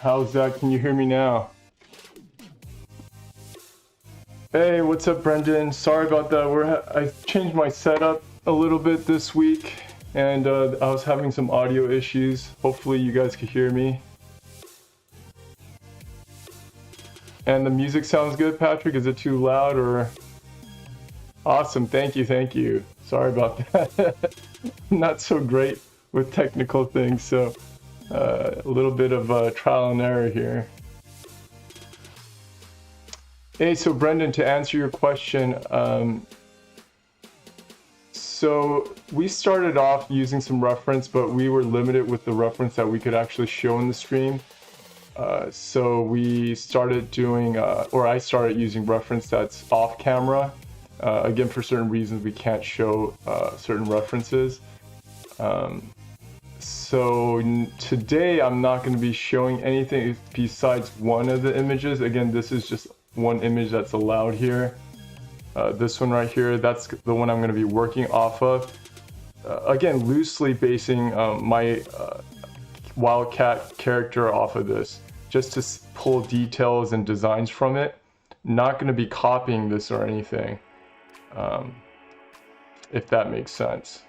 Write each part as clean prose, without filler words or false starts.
How's that? Can you hear me now? Hey, what's up, Brendan? Sorry about that. I changed my setup a little bit this week, and I was having some audio issues. Hopefully you guys can hear me. And the music sounds good, Patrick? Is it too loud or? Awesome, thank you, thank you. Sorry about that. Not so great with technical things, so a little bit of trial and error here. Hey, so Brendan, to answer your question, so we started off using some reference, but we were limited with the reference that we could actually show in the stream. So we started doing, or I started using reference that's off camera. Again, for certain reasons, we can't show certain references. So today I'm not going to be showing anything besides one of the images. Again, this is just one image that's allowed here. This one right here, that's the one I'm going to be working off of. Again, loosely basing my Wildcat character off of this, just to pull details and designs from it. Not going to be copying this or anything, if that makes sense.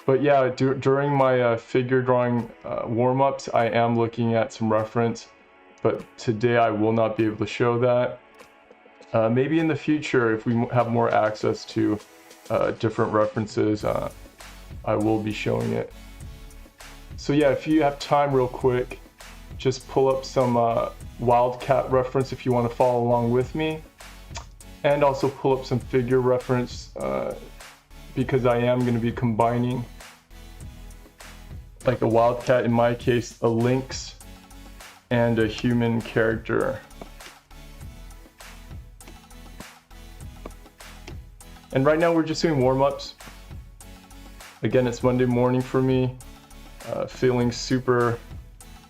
But yeah, during my figure drawing warm-ups, I am looking at some reference, but today I will not be able to show that. Maybe in the future, if we have more access to different references, I will be showing it. So yeah, if you have time real quick, just pull up some Wildcat reference if you want to follow along with me. And also pull up some figure reference because I am going to be combining, like a Wildcat, in my case, a lynx and a human character. And right now we're just doing warm-ups. Again, it's Monday morning for me, feeling super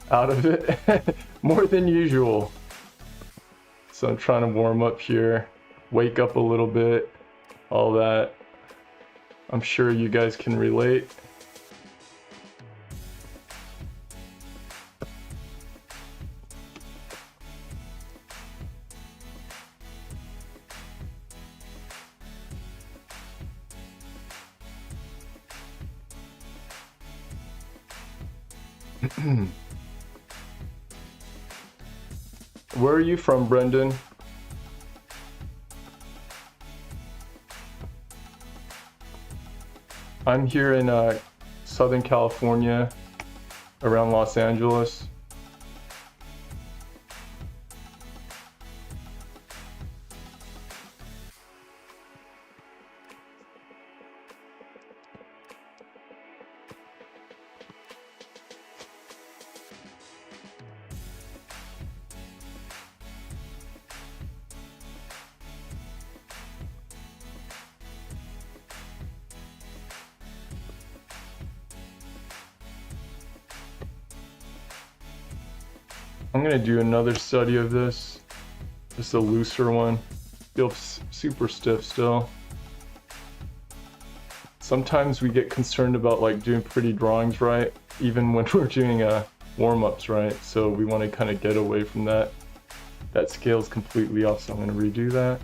out of it, more than usual. So I'm trying to warm up here, wake up a little bit, all that. I'm sure you guys can relate. Where are you from, Brendan? I'm here in Southern California, around Los Angeles. I'm gonna do another study of this, just a looser one. Feels super stiff still. Sometimes we get concerned about like doing pretty drawings right, even when we're doing warm-ups right. So we want to kind of get away from that. That scale's completely off, so I'm gonna redo that.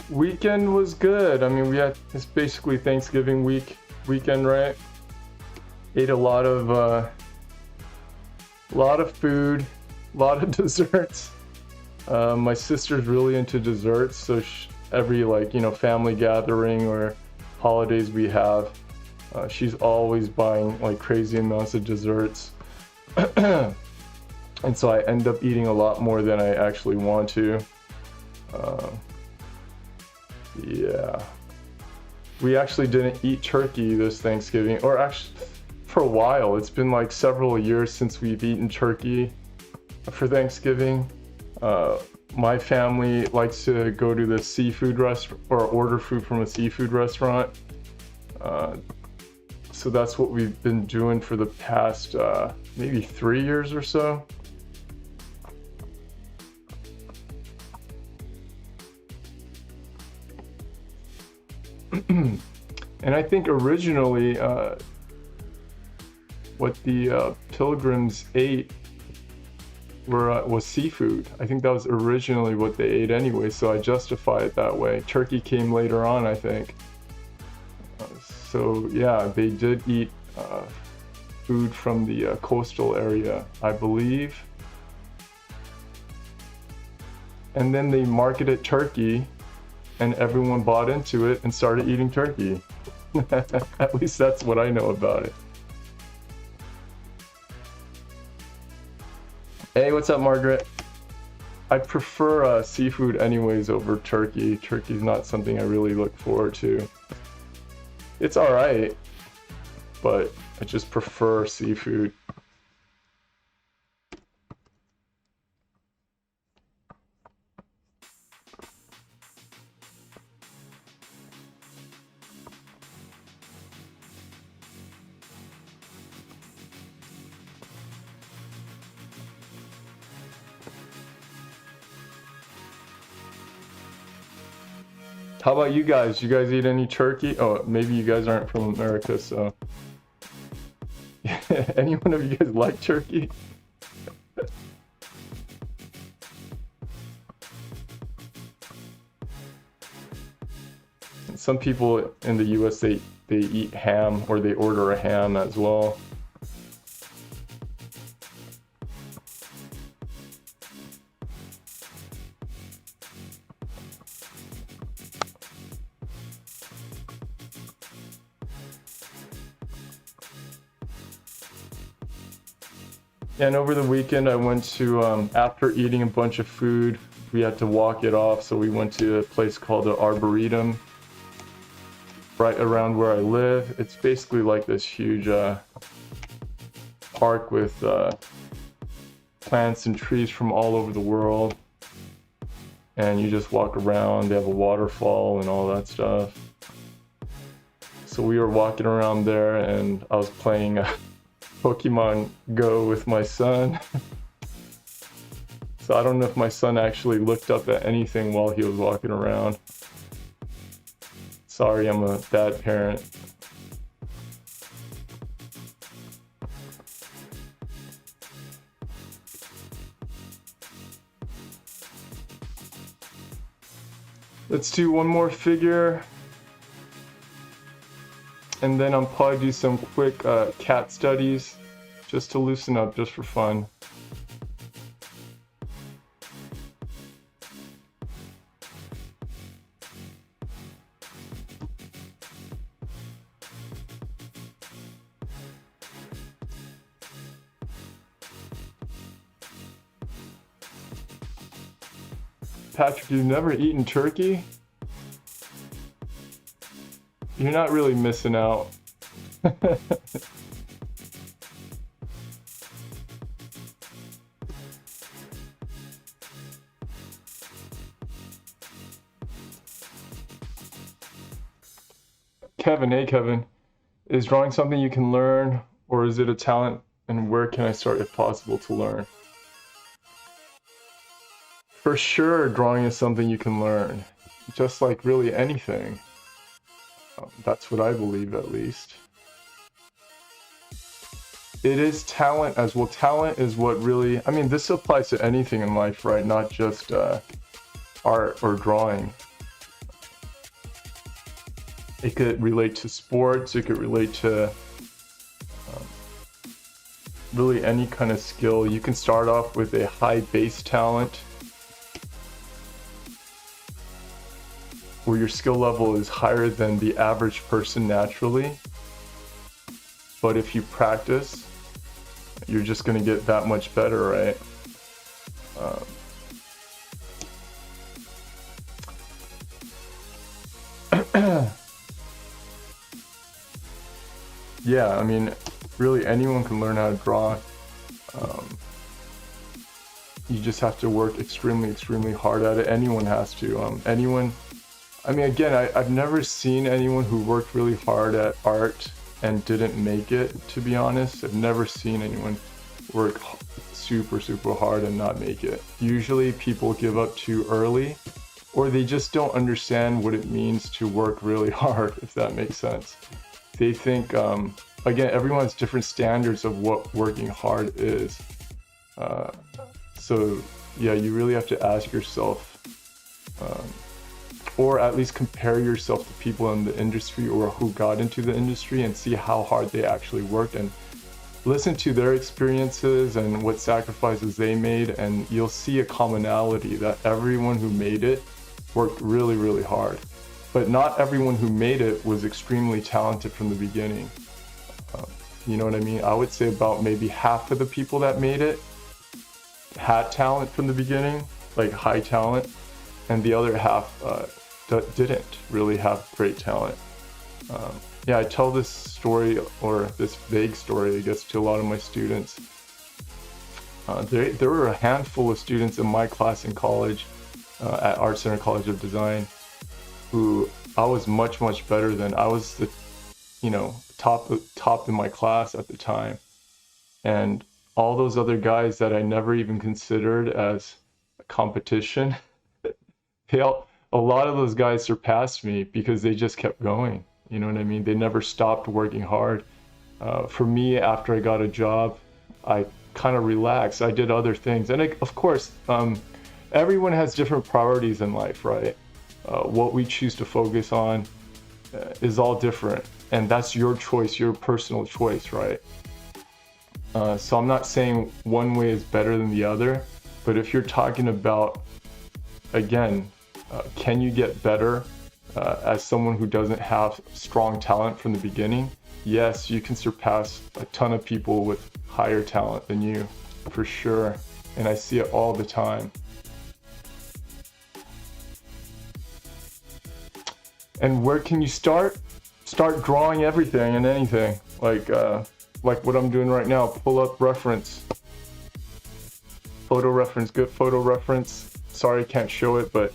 Weekend was good. I mean, it's basically Thanksgiving weekend, right? Ate a lot of food, a lot of desserts. My sister's really into desserts, so every family gathering or holidays we have, she's always buying like crazy amounts of desserts. And so I end up eating a lot more than I actually want to. Yeah, we actually didn't eat turkey this Thanksgiving, or actually for a while. It's been like several years since we've eaten turkey for Thanksgiving. My family likes to go to the seafood restaurant or order food from a seafood restaurant. So that's what we've been doing for the past maybe 3 years or so. And I think originally what the pilgrims ate was seafood. I think that was originally what they ate anyway, so I justify it that way. Turkey came later on, I think. So yeah, they did eat food from the coastal area, I believe. And then they marketed turkey, and everyone bought into it and started eating turkey. At least that's what I know about it. Hey, what's up, Margaret? I prefer seafood anyways over turkey. Turkey's not something I really look forward to. It's alright, but I just prefer seafood. How about you guys? You guys eat any turkey? Oh, maybe you guys aren't from America, so. Any one of you guys like turkey? Some people in the US, they eat ham, or they order a ham as well. And over the weekend, I went to, after eating a bunch of food, we had to walk it off, so we went to a place called the Arboretum, right around where I live. It's basically like this huge park with plants and trees from all over the world, and you just walk around. They have a waterfall and all that stuff. So we were walking around there, and I was playing Pokemon Go with my son. So I don't know if my son actually looked up at anything while he was walking around. Sorry, I'm a bad parent. Let's do one more figure, and then I'll probably do some quick cat studies just to loosen up, just for fun. Patrick, you've never eaten turkey? You're not really missing out. Kevin, hey Kevin. Is drawing something you can learn, or is it a talent, and where can I start if possible to learn? For sure, drawing is something you can learn, just like really anything. That's what I believe, at least. It is talent as well. Talent is what really, I mean, this applies to anything in life, right? Not just art or drawing. It could relate to sports, it could relate to really any kind of skill. You can start off with a high base talent, where your skill level is higher than the average person naturally. But if you practice, you're just going to get that much better, right? Yeah, I mean, really anyone can learn how to draw. You just have to work extremely hard at it. Anyone has to. I mean, again, I've never seen anyone who worked really hard at art and didn't make it, to be honest. I've never seen anyone work super hard and not make it. Usually people give up too early, or they just don't understand what it means to work really hard, if that makes sense. They think, again, everyone has different standards of what working hard is. So yeah, you really have to ask yourself, or at least compare yourself to people in the industry or who got into the industry, and see how hard they actually worked, and listen to their experiences and what sacrifices they made, and you'll see a commonality that everyone who made it worked really hard. But not everyone who made it was extremely talented from the beginning. You know what I mean? I would say about maybe half of the people that made it had talent from the beginning, like high talent, and the other half didn't really have great talent. Yeah, I tell this story, or this vague story, I guess, to a lot of my students. There were a handful of students in my class in college, at Art Center College of Design, who I was much better than. I was the, top in my class at the time, and all those other guys that I never even considered as a competition, a lot of those guys surpassed me because they just kept going. You know what I mean? They never stopped working hard. For me, after I got a job, I kind of relaxed. I did other things, and of course, everyone has different priorities in life, right? What we choose to focus on is all different, and that's your choice, your personal choice, right? So I'm not saying one way is better than the other, but if you're talking about, again, can you get better as someone who doesn't have strong talent from the beginning? Yes, you can surpass a ton of people with higher talent than you, for sure, and I see it all the time. And where can you start? Start drawing everything and anything. Like, like what I'm doing right now, pull up reference, photo reference, good photo reference. Sorry, I can't show it, but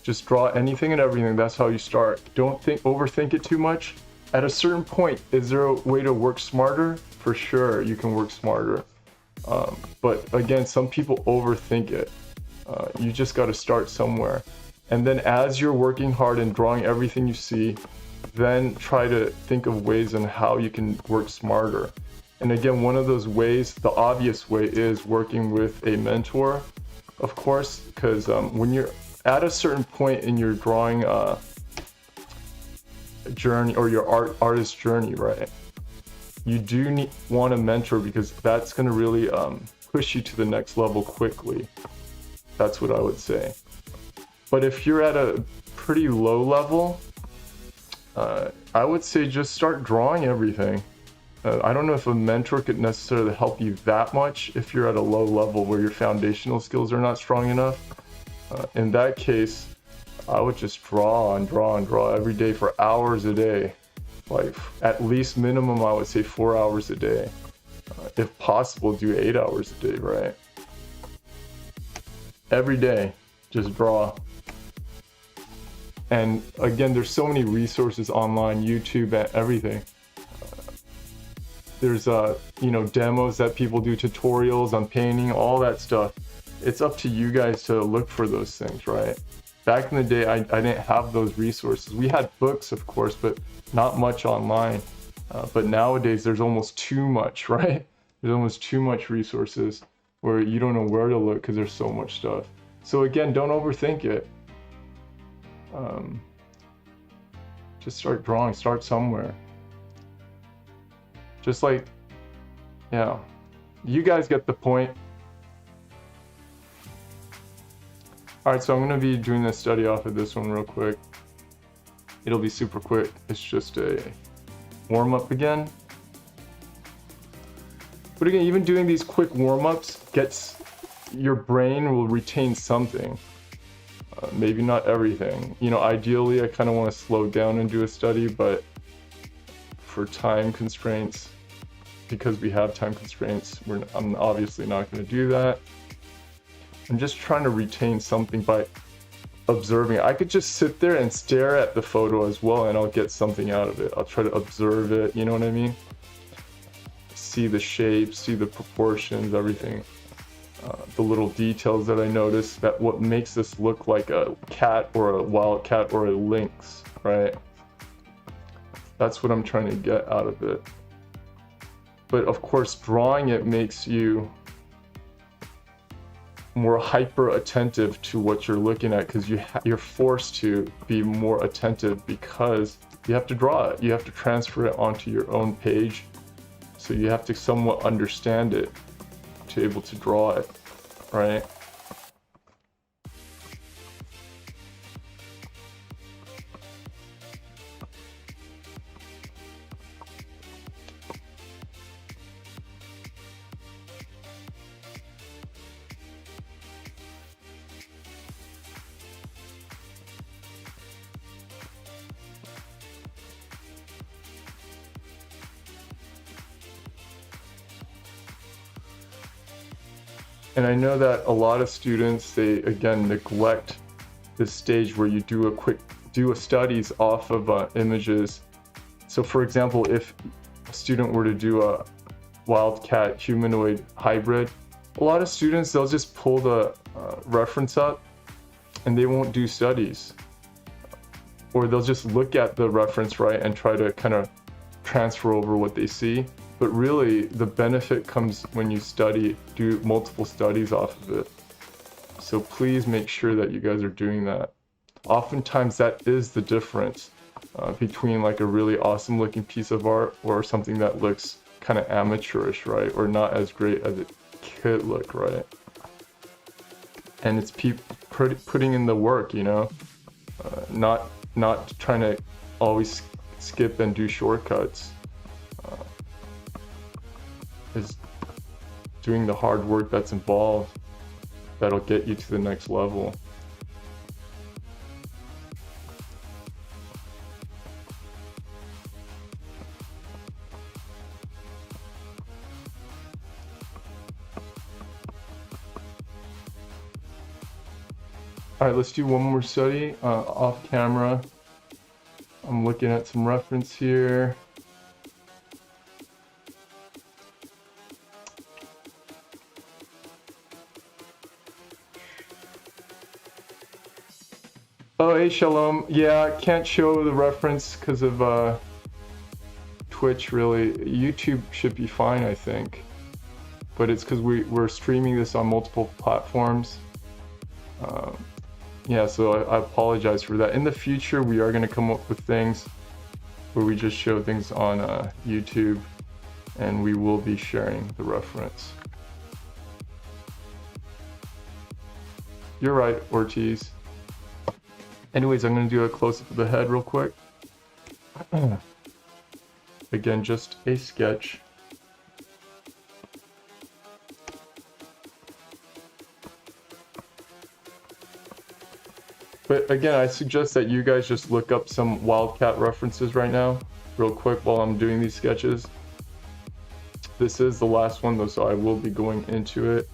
just draw anything and everything. That's how you start. Don't overthink it too much. At a certain point, is there a way to work smarter? For sure, you can work smarter. But again, some people overthink it. You just got to start somewhere. And then as you're working hard and drawing everything you see, then try to think of ways on how you can work smarter. And again, one of those ways, the obvious way, is working with a mentor, of course, because when you're at a certain point in your drawing journey or your artist journey, right, you do want a mentor, because that's going to really push you to the next level quickly. That's what I would say. But if you're at a pretty low level, I would say just start drawing everything. I don't know if a mentor could necessarily help you that much if you're at a low level where your foundational skills are not strong enough. In that case, I would just draw and draw and draw every day for hours a day. Like at least minimum, I would say 4 hours a day. If possible, do 8 hours a day, right? Every day, just draw. And again, there's so many resources online, YouTube, and everything. There's demos that people do, tutorials on painting, all that stuff. It's up to you guys to look for those things, right? Back in the day, I didn't have those resources. We had books, of course, but not much online. But nowadays, there's almost too much, right? There's almost too much resources where you don't know where to look because there's so much stuff. So again, don't overthink it. Just start drawing, start somewhere. Just like, yeah, you guys get the point. All right, so I'm gonna be doing a study off of this one real quick. It'll be super quick. It's just a warm-up again. But again, even doing these quick warm-ups gets, your brain will retain something. Maybe not everything. Ideally, I kind of want to slow down and do a study, but for time constraints, because we have time constraints, I'm obviously not going to do that. I'm just trying to retain something by observing. I could just sit there and stare at the photo as well, and I'll get something out of it. I'll try to observe it, you know what I mean? See the shapes, see the proportions, everything. The little details that I notice, that what makes this look like a cat or a wild cat or a lynx, right? That's what I'm trying to get out of it. But of course, drawing it makes you more hyper attentive to what you're looking at, because you're forced to be more attentive because you have to draw it. You have to transfer it onto your own page. So you have to somewhat understand it to be able to draw it, right? And I know that a lot of students, they again neglect this stage where you do a studies off of images. So for example, if a student were to do a wildcat humanoid hybrid, a lot of students, they'll just pull the reference up and they won't do studies. Or they'll just look at the reference, right, and try to kind of transfer over what they see. But really, the benefit comes when you do multiple studies off of it. So please make sure that you guys are doing that. Oftentimes that is the difference between like a really awesome looking piece of art or something that looks kind of amateurish, right? Or not as great as it could look, right? And it's people putting in the work, not trying to always skip and do shortcuts. Is doing the hard work that's involved that'll get you to the next level. All right, let's do one more study off camera. I'm looking at some reference here. Oh, hey, Shalom. Yeah, can't show the reference because of Twitch, really. YouTube should be fine, I think. But it's because we're streaming this on multiple platforms. Yeah, so I apologize for that. In the future, we are going to come up with things where we just show things on YouTube, and we will be sharing the reference. You're right, Ortiz. Anyways, I'm going to do a close-up of the head real quick. Again, just a sketch. But again, I suggest that you guys just look up some Wildcat references right now, real quick, while I'm doing these sketches. This is the last one though, so I will be going into it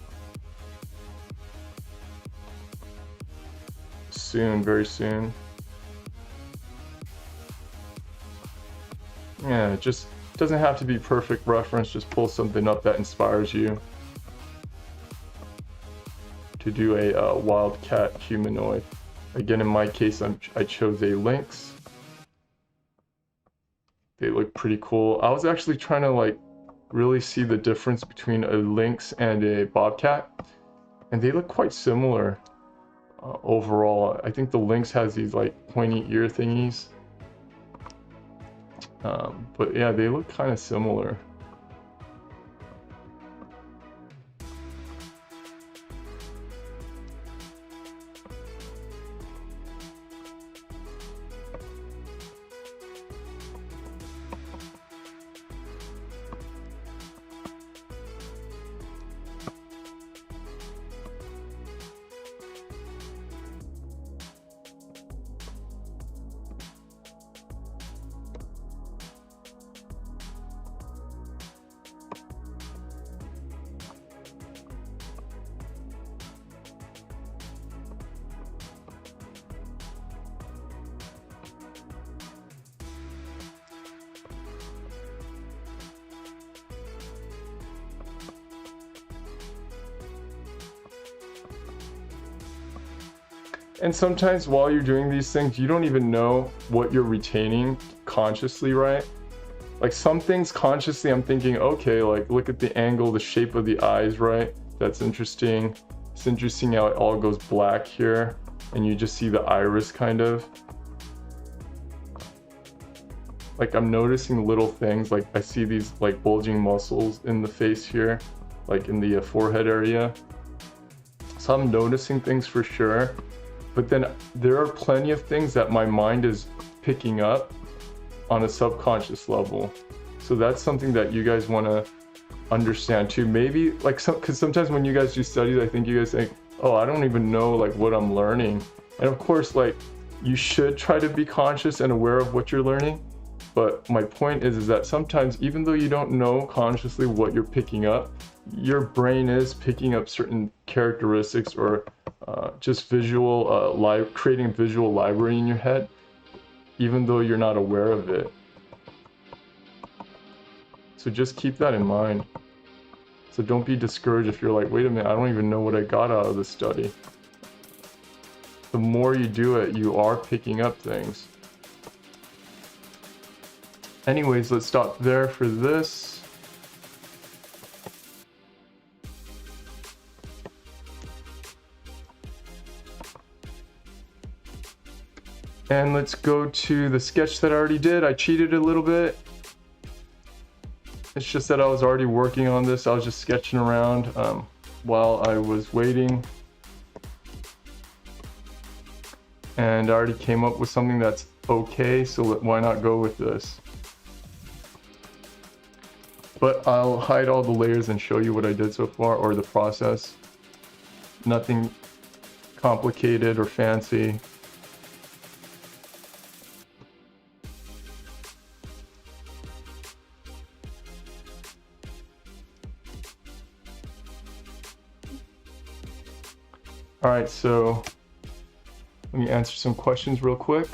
soon, very soon. Yeah, it just doesn't have to be perfect reference, just pull something up that inspires you to do a Wildcat humanoid. Again, in my case, I chose a lynx. They look pretty cool. I was actually trying to like really see the difference between a lynx and a bobcat, and they look quite similar overall. I think the lynx has these like pointy ear thingies, but yeah, they look kind of similar. And sometimes while you're doing these things, you don't even know what you're retaining consciously, right? Like some things consciously, I'm thinking, okay, like look at the angle, the shape of the eyes, right? That's interesting. It's interesting how it all goes black here, and you just see the iris kind of. Like I'm noticing little things, like I see these like bulging muscles in the face here, like in the forehead area. So I'm noticing things for sure. But then there are plenty of things that my mind is picking up on a subconscious level. So that's something that you guys want to understand too. Maybe like because sometimes when you guys do studies, I think you guys think, oh, I don't even know like what I'm learning. And of course, like you should try to be conscious and aware of what you're learning. But my point is that sometimes even though you don't know consciously what you're picking up, your brain is picking up certain characteristics or just visual, creating a visual library in your head, even though you're not aware of it. So just keep that in mind. So don't be discouraged if you're like, wait a minute, I don't even know what I got out of this study. The more you do it, you are picking up things. Anyways, let's stop there for this. And let's go to the sketch that I already did. I cheated a little bit. It's just that I was already working on this. I was just sketching around while I was waiting. And I already came up with something that's okay, so why not go with this? But I'll hide all the layers and show you what I did so far, or the process. Nothing complicated or fancy. All right, so me answer some questions real quick.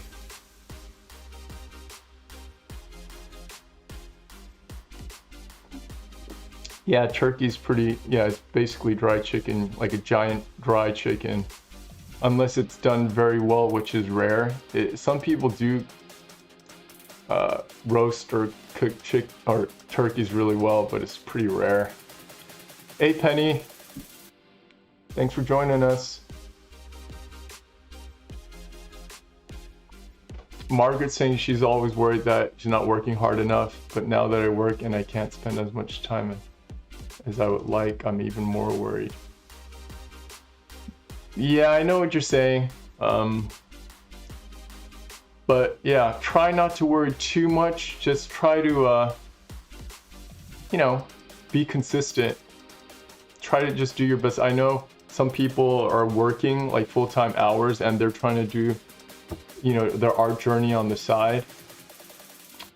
Yeah, turkey's pretty, yeah, it's basically dry chicken, like a giant dry chicken. Unless it's done very well, which is rare. Some people do roast or cook turkeys really well, but it's pretty rare. Hey Penny, thanks for joining us. Margaret's saying she's always worried that she's not working hard enough, but now that I work and I can't spend as much time as I would like, I'm even more worried. Yeah, I know what you're saying. But yeah, try not to worry too much. Just try to, you know, be consistent. Try to just do your best. I know some people are working like full-time hours and they're trying to do, you know, their art journey on the side.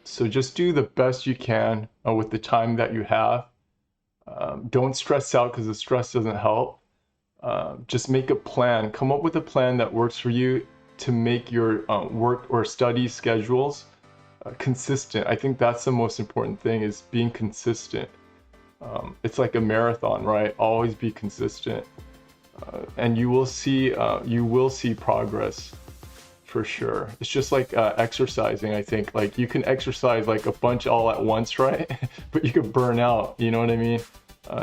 So just do the best you can with the time that you have. Don't stress out because the stress doesn't help. Just make a plan. Come up with a plan that works for you to make your work or study schedules consistent. I think that's the most important thing, is being consistent. It's like a marathon, right? Always be consistent, and you will see progress for sure. It's just like exercising. I think like you can exercise like a bunch all at once, right? But you could burn out. You know what I mean?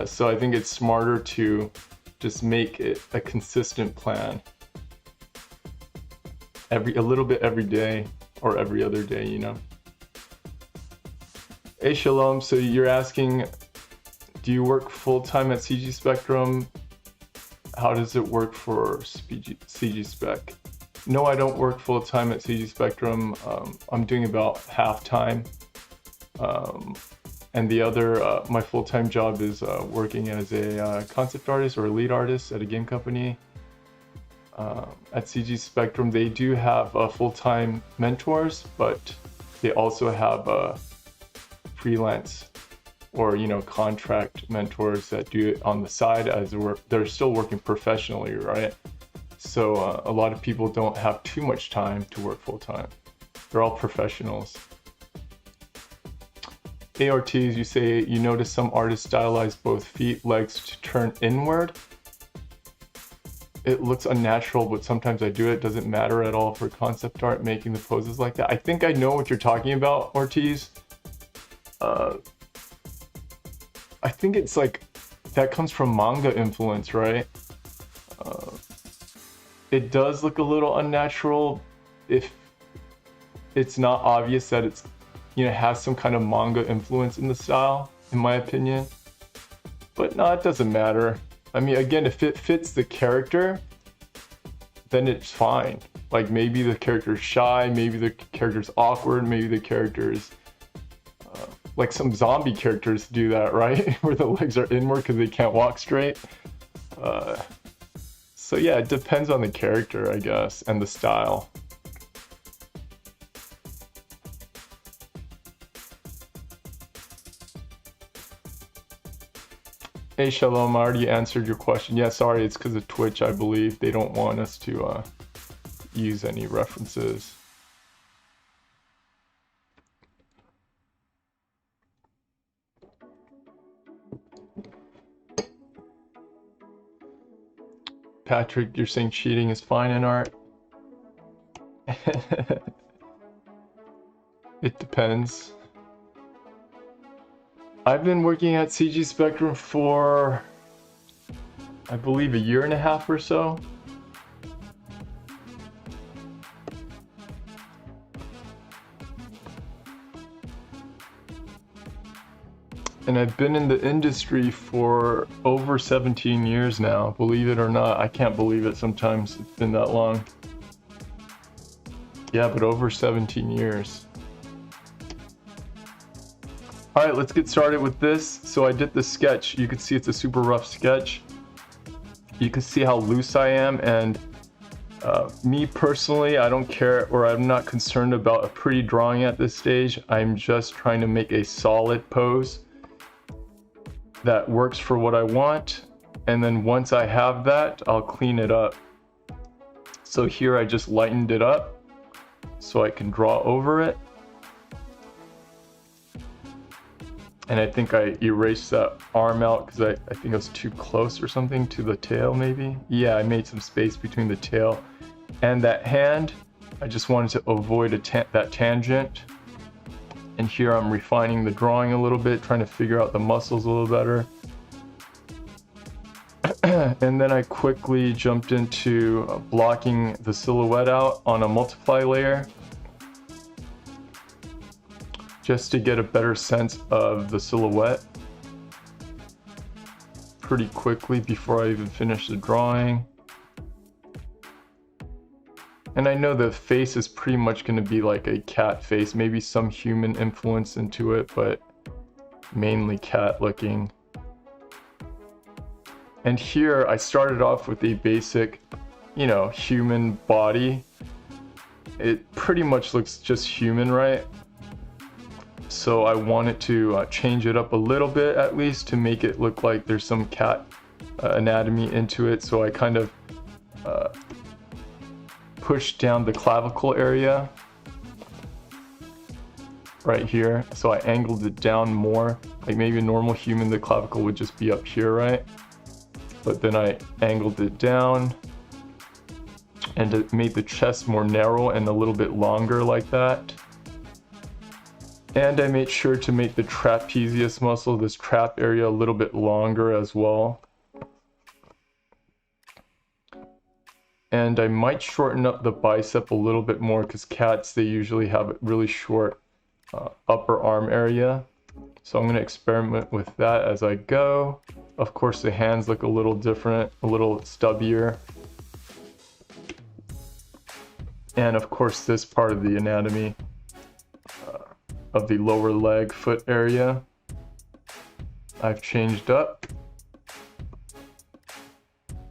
So I think it's smarter to just make it a consistent plan. A little bit every day or every other day, you know. Hey Shalom, so you're asking, do you work full-time at CG Spectrum? How does it work for CG Spec? No, I don't work full-time at CG Spectrum. I'm doing about half-time. And the other, my full-time job is working as a concept artist or a lead artist at a game company. At CG Spectrum, they do have full-time mentors, but they also have freelance or, you know, contract mentors that do it on the side as they're still working professionally, right? So a lot of people don't have too much time to work full-time. They're all professionals. ARTs, you say you notice some artists stylize both feet, legs to turn inward. It looks unnatural, but sometimes I do it. Doesn't matter at all for concept art, making the poses like that. I think I know what you're talking about, Ortiz. I think it's like, that comes from manga influence, right? It does look a little unnatural if it's not obvious that it's, you know, has some kind of manga influence in the style, in my opinion. But no, it doesn't matter. I mean, again, if it fits the character, then it's fine. Like maybe the character's shy, maybe the character's awkward, maybe the character's like some zombie characters do that, right? Where the legs are inward because they can't walk straight. So yeah, it depends on the character, I guess, and the style. Hey Shalom, I already answered your question. Yeah, sorry, it's because of Twitch, I believe. They don't want us to use any references. Patrick, you're saying cheating is fine in art? It depends. I've been working at CG Spectrum for, I believe, 1.5 years or so. And I've been in the industry for over 17 years now, believe it or not. I can't believe it sometimes, it's been that long. Yeah, but over 17 years. All right, let's get started with this. So I did the sketch. You can see it's a super rough sketch. You can see how loose I am, and me personally, I don't care, or I'm not concerned about a pretty drawing at this stage. I'm just trying to make a solid pose that works for what I want, and then once I have that, I'll clean it up. So here I just lightened it up so I can draw over it. And I think I erased that arm out because I think it was too close or something to the tail maybe. Yeah, I made some space between the tail and that hand. I just wanted to avoid that tangent. And here I'm refining the drawing a little bit, trying to figure out the muscles a little better. And then I quickly jumped into blocking the silhouette out on a multiply layer, just to get a better sense of the silhouette pretty quickly before I even finish the drawing. And I know the face is pretty much going to be like a cat face, maybe some human influence into it, but mainly cat looking. And here I started off with a basic, human body. It pretty much looks just human, right? So I wanted to change it up a little bit at least to make it look like there's some cat anatomy into it. So I kind of pushed down the clavicle area right here. So I angled it down more. Like maybe a normal human, the clavicle would just be up here, right? But then I angled it down and it made the chest more narrow and a little bit longer like that. And I made sure to make the trapezius muscle, this trap area, a little bit longer as well. And I might shorten up the bicep a little bit more because cats, they usually have a really short upper arm area. So I'm going to experiment with that as I go. Of course, the hands look a little different, a little stubbier. And of course, this part of the anatomy of the lower leg foot area I've changed up.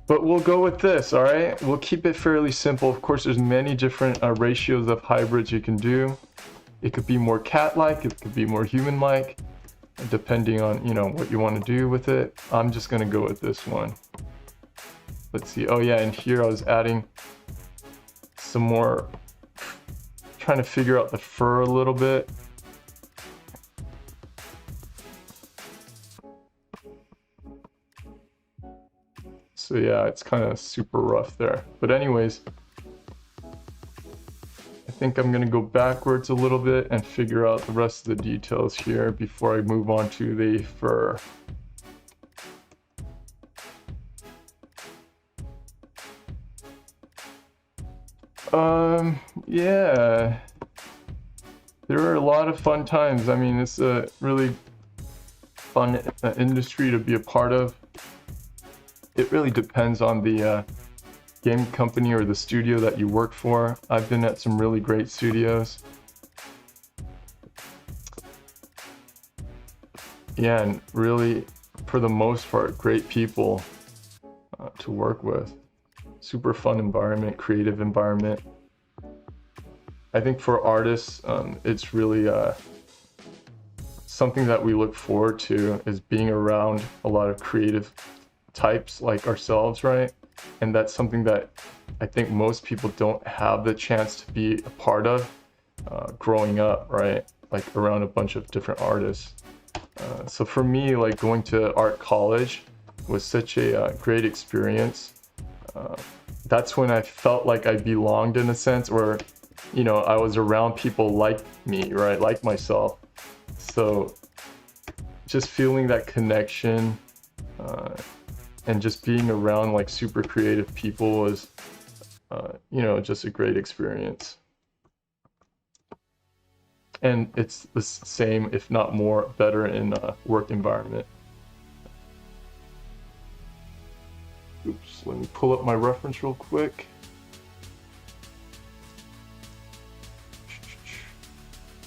But we'll go with this, all right? We'll keep it fairly simple. Of course, there's many different ratios of hybrids you can do. It could be more cat-like, it could be more human-like, depending on, what you want to do with it. I'm just gonna go with this one. Let's see. Oh yeah, and here I was adding some more, trying to figure out the fur a little bit. So yeah, it's kind of super rough there. But anyways, I think I'm gonna go backwards a little bit and figure out the rest of the details here before I move on to the fur. Yeah, there are a lot of fun times. I mean, it's a really fun industry to be a part of. It really depends on the game company or the studio that you work for. I've been at some really great studios. Yeah, and really, for the most part, great people to work with. Super fun environment, creative environment. I think for artists, it's really something that we look forward to is being around a lot of creative types like ourselves, right? And that's something that I think most people don't have the chance to be a part of growing up, right? Like around a bunch of different artists. So for me, like going to art college was such a great experience. That's when I felt like I belonged in a sense, or I was around people like me, right? Like myself. So just feeling that connection and just being around like super creative people was, just a great experience. And it's the same, if not more, better in a work environment. Oops, let me pull up my reference real quick.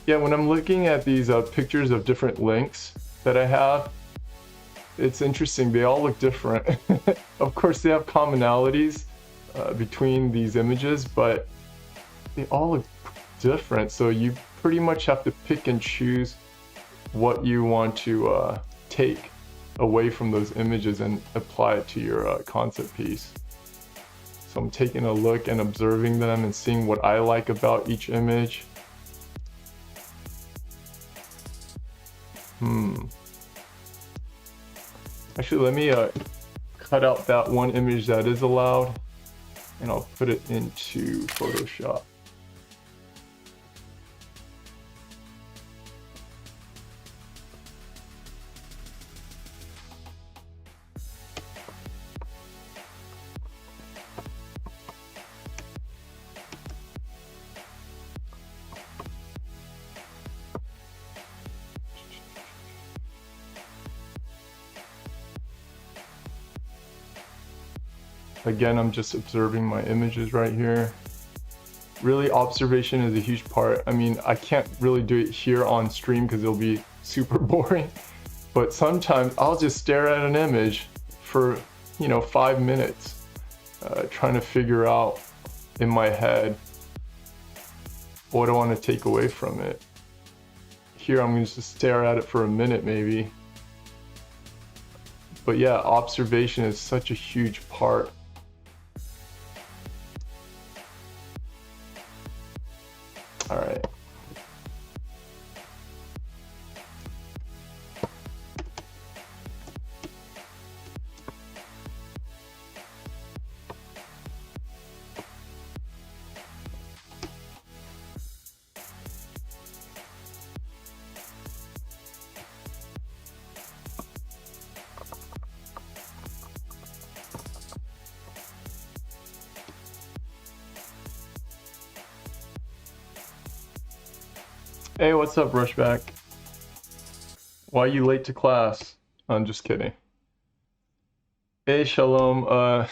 Yeah, when I'm looking at these pictures of different links that I have, it's interesting, they all look different. Of course, they have commonalities between these images, but they all look different. So you pretty much have to pick and choose what you want to take away from those images and apply it to your concept piece. So I'm taking a look and observing them and seeing what I like about each image. Actually, let me cut out that one image that is allowed, and I'll put it into Photoshop. Again, I'm just observing my images right here. Really, observation is a huge part. I mean, I can't really do it here on stream because it'll be super boring. But sometimes I'll just stare at an image for, 5 minutes, trying to figure out in my head what I want to take away from it. Here, I'm going to just stare at it for a minute maybe. But yeah, observation is such a huge part. All right. Hey, what's up, Rushback? Why are you late to class? I'm just kidding. Hey, Shalom. I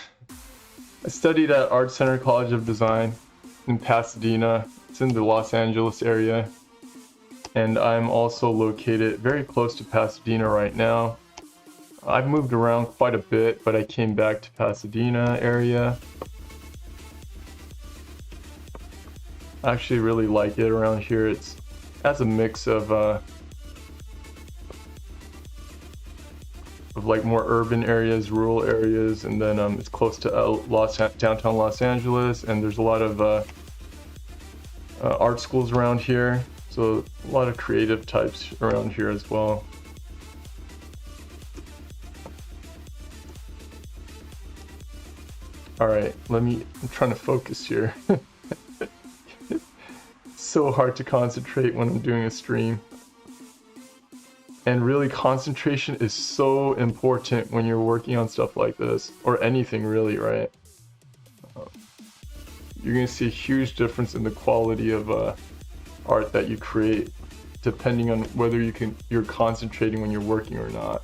studied at Art Center College of Design in Pasadena. It's in the Los Angeles area. And I'm also located very close to Pasadena right now. I've moved around quite a bit, but I came back to Pasadena area. I actually really like it around here. It has a mix of like more urban areas, rural areas, and then it's close to downtown Los Angeles, and there's a lot of art schools around here, so a lot of creative types around here as well. All right, I'm trying to focus here. So hard to concentrate when I'm doing a stream. And really, concentration is so important when you're working on stuff like this, or anything really, right? You're gonna see a huge difference in the quality of art that you create, depending on whether you're concentrating when you're working or not.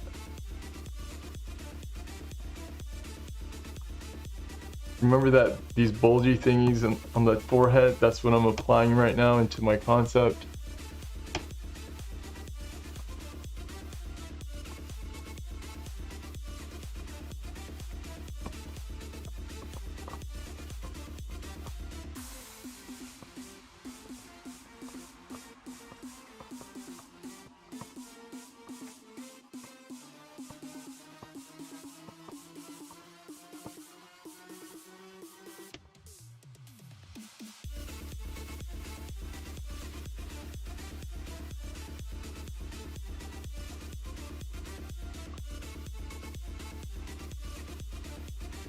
Remember that these bulgy thingies on the forehead? That's what I'm applying right now into my concept.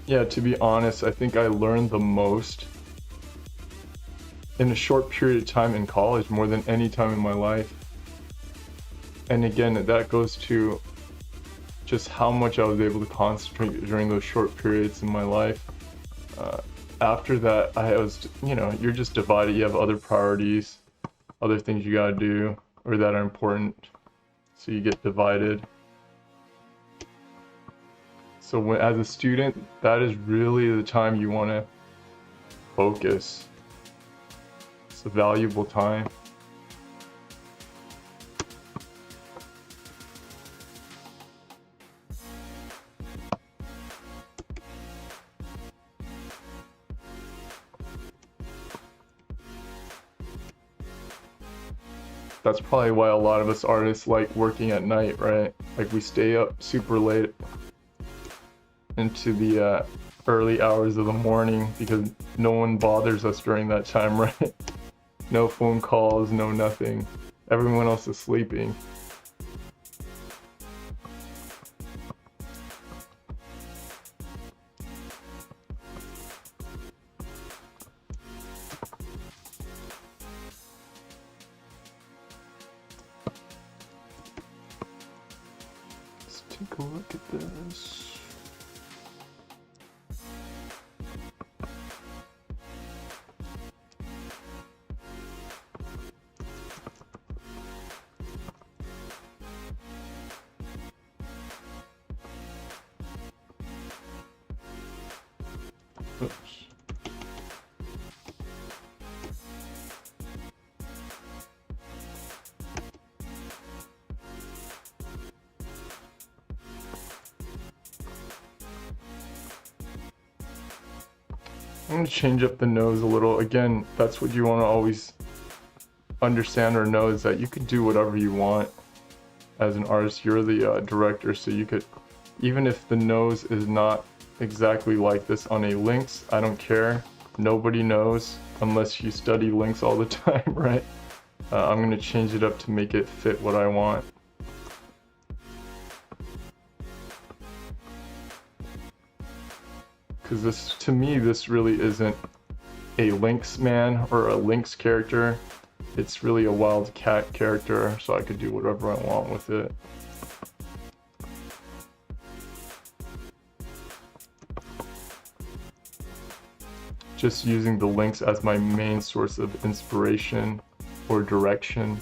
Yeah, to be honest, I think I learned the most in a short period of time in college, more than any time in my life. And again, that goes to just how much I was able to concentrate during those short periods in my life. After that, I was, you're just divided. You have other priorities, other things you gotta do, or that are important. So you get divided. So as a student, that is really the time you want to focus. It's a valuable time. That's probably why a lot of us artists like working at night, right? Like we stay up super late into the early hours of the morning because no one bothers us during that time, right? No phone calls, no nothing. Everyone else is sleeping. Let's take a look at this. Oops. I'm going to change up the nose a little. Again, that's what you want to always understand or know, is that you can do whatever you want as an artist. You're the director, so you could, even if the nose is not exactly like this on a Lynx, I don't care. Nobody knows unless you study Lynx all the time, right? I'm going to change it up to make it fit what I want. Because this, to me, this really isn't a Lynx man or a Lynx character. It's really a wild cat character, so I could do whatever I want with it. Just using the Lynx as my main source of inspiration or direction.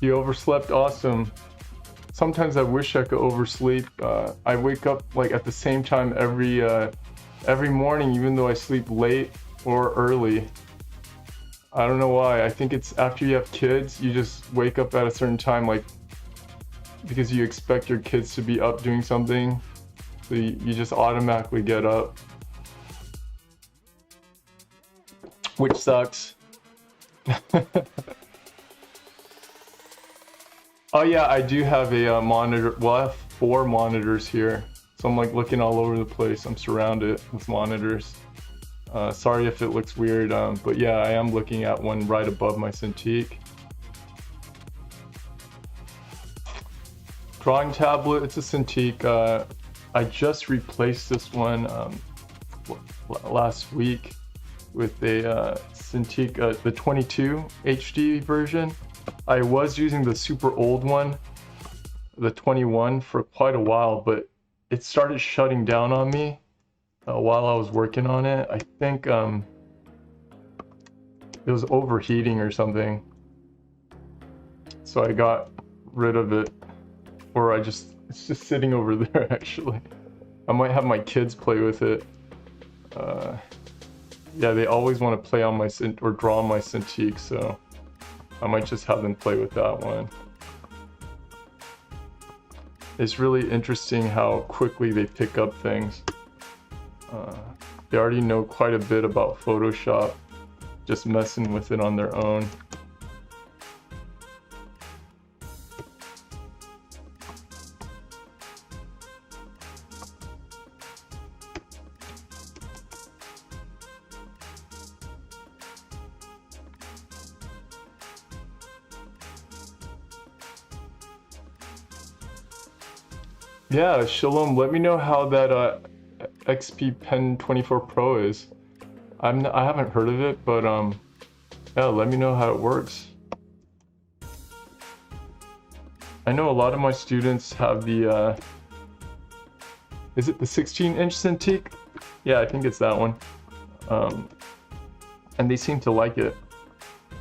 You overslept, awesome. Sometimes I wish I could oversleep. I wake up like at the same time every morning, even though I sleep late or early. I don't know why. I think it's after you have kids, you just wake up at a certain time, like because you expect your kids to be up doing something, so you just automatically get up, which sucks. Oh yeah, I do have a monitor. Well, I have 4 monitors here, so I'm like looking all over the place. I'm surrounded with monitors. Sorry if it looks weird, but yeah, I am looking at one right above my Cintiq. Drawing tablet, it's a Cintiq. I just replaced this one last week with a Cintiq, the 22 HD version. I was using the super old one, the 21, for quite a while, but it started shutting down on me while I was working on it. I think it was overheating or something, so I got rid of it, or it's just sitting over there actually. I might have my kids play with it. Yeah, they always want to play on my or draw on my Cintiq, so I might just have them play with that one. It's really interesting how quickly they pick up things. They already know quite a bit about Photoshop, just messing with it on their own. Yeah, Shalom, let me know how that XP Pen 24 Pro is. I haven't heard of it, but yeah, let me know how it works. I know a lot of my students have the is it the 16-inch Cintiq? Yeah, I think it's that one. And they seem to like it.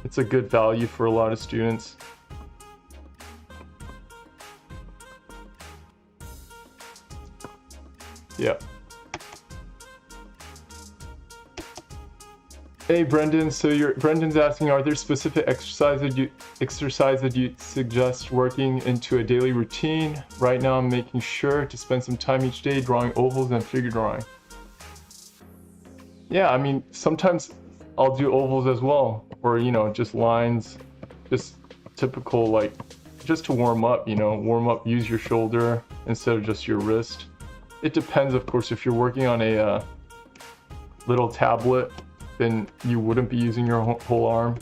It's a good value for a lot of students. Yeah. Hey Brendan, so Brendan's asking, are there specific exercises you suggest working into a daily routine? Right now I'm making sure to spend some time each day drawing ovals and figure drawing. Yeah, I mean, sometimes I'll do ovals as well, or you know, just lines, just typical, like, just to warm up, you know, use your shoulder instead of just your wrist. It depends, of course. If you're working on a little tablet, then you wouldn't be using your whole arm.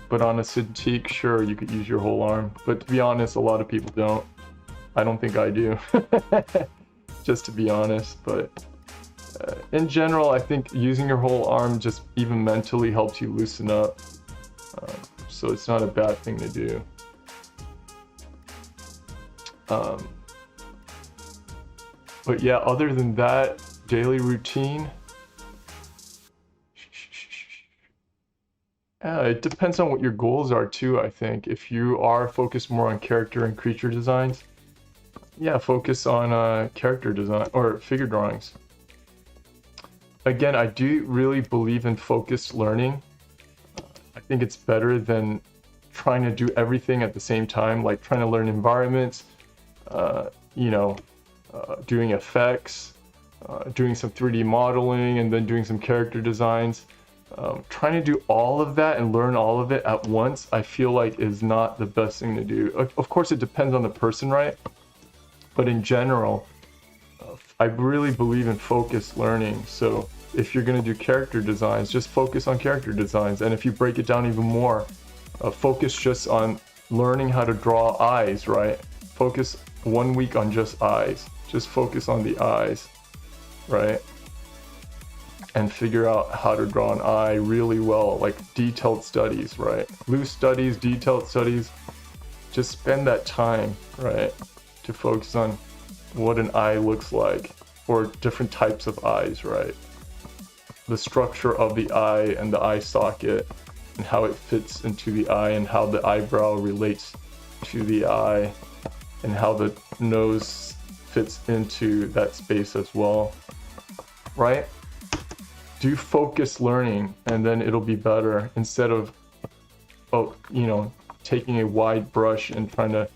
But on a Cintiq, sure, you could use your whole arm. But to be honest, a lot of people don't. I don't think I do. Just to be honest, but in general, I think using your whole arm just even mentally helps you loosen up. So it's not a bad thing to do. But yeah, other than that, daily routine. It depends on what your goals are too, I think. If you are focused more on character and creature designs, yeah, focus on character design or figure drawings. Again, I do really believe in focused learning. I think it's better than trying to do everything at the same time, like trying to learn environments, you know, doing effects, doing some 3D modeling, and then doing some character designs. Trying to do all of that and learn all of it at once, I feel like is not the best thing to do. Of course, it depends on the person, right? But in general, I really believe in focused learning. So if you're going to do character designs, just focus on character designs. And if you break it down even more, focus just on learning how to draw eyes, right? Focus 1 week on just eyes. Just focus on the eyes, right? And figure out how to draw an eye really well, like detailed studies, right? Loose studies, detailed studies. Just spend that time, right? To focus on what an eye looks like, or different types of eyes, right? The structure of the eye and the eye socket, and how it fits into the eye, and how the eyebrow relates to the eye, and how the nose fits into that space as well, right? Do focused learning, and then it'll be better, instead of, you know, taking a wide brush and trying to,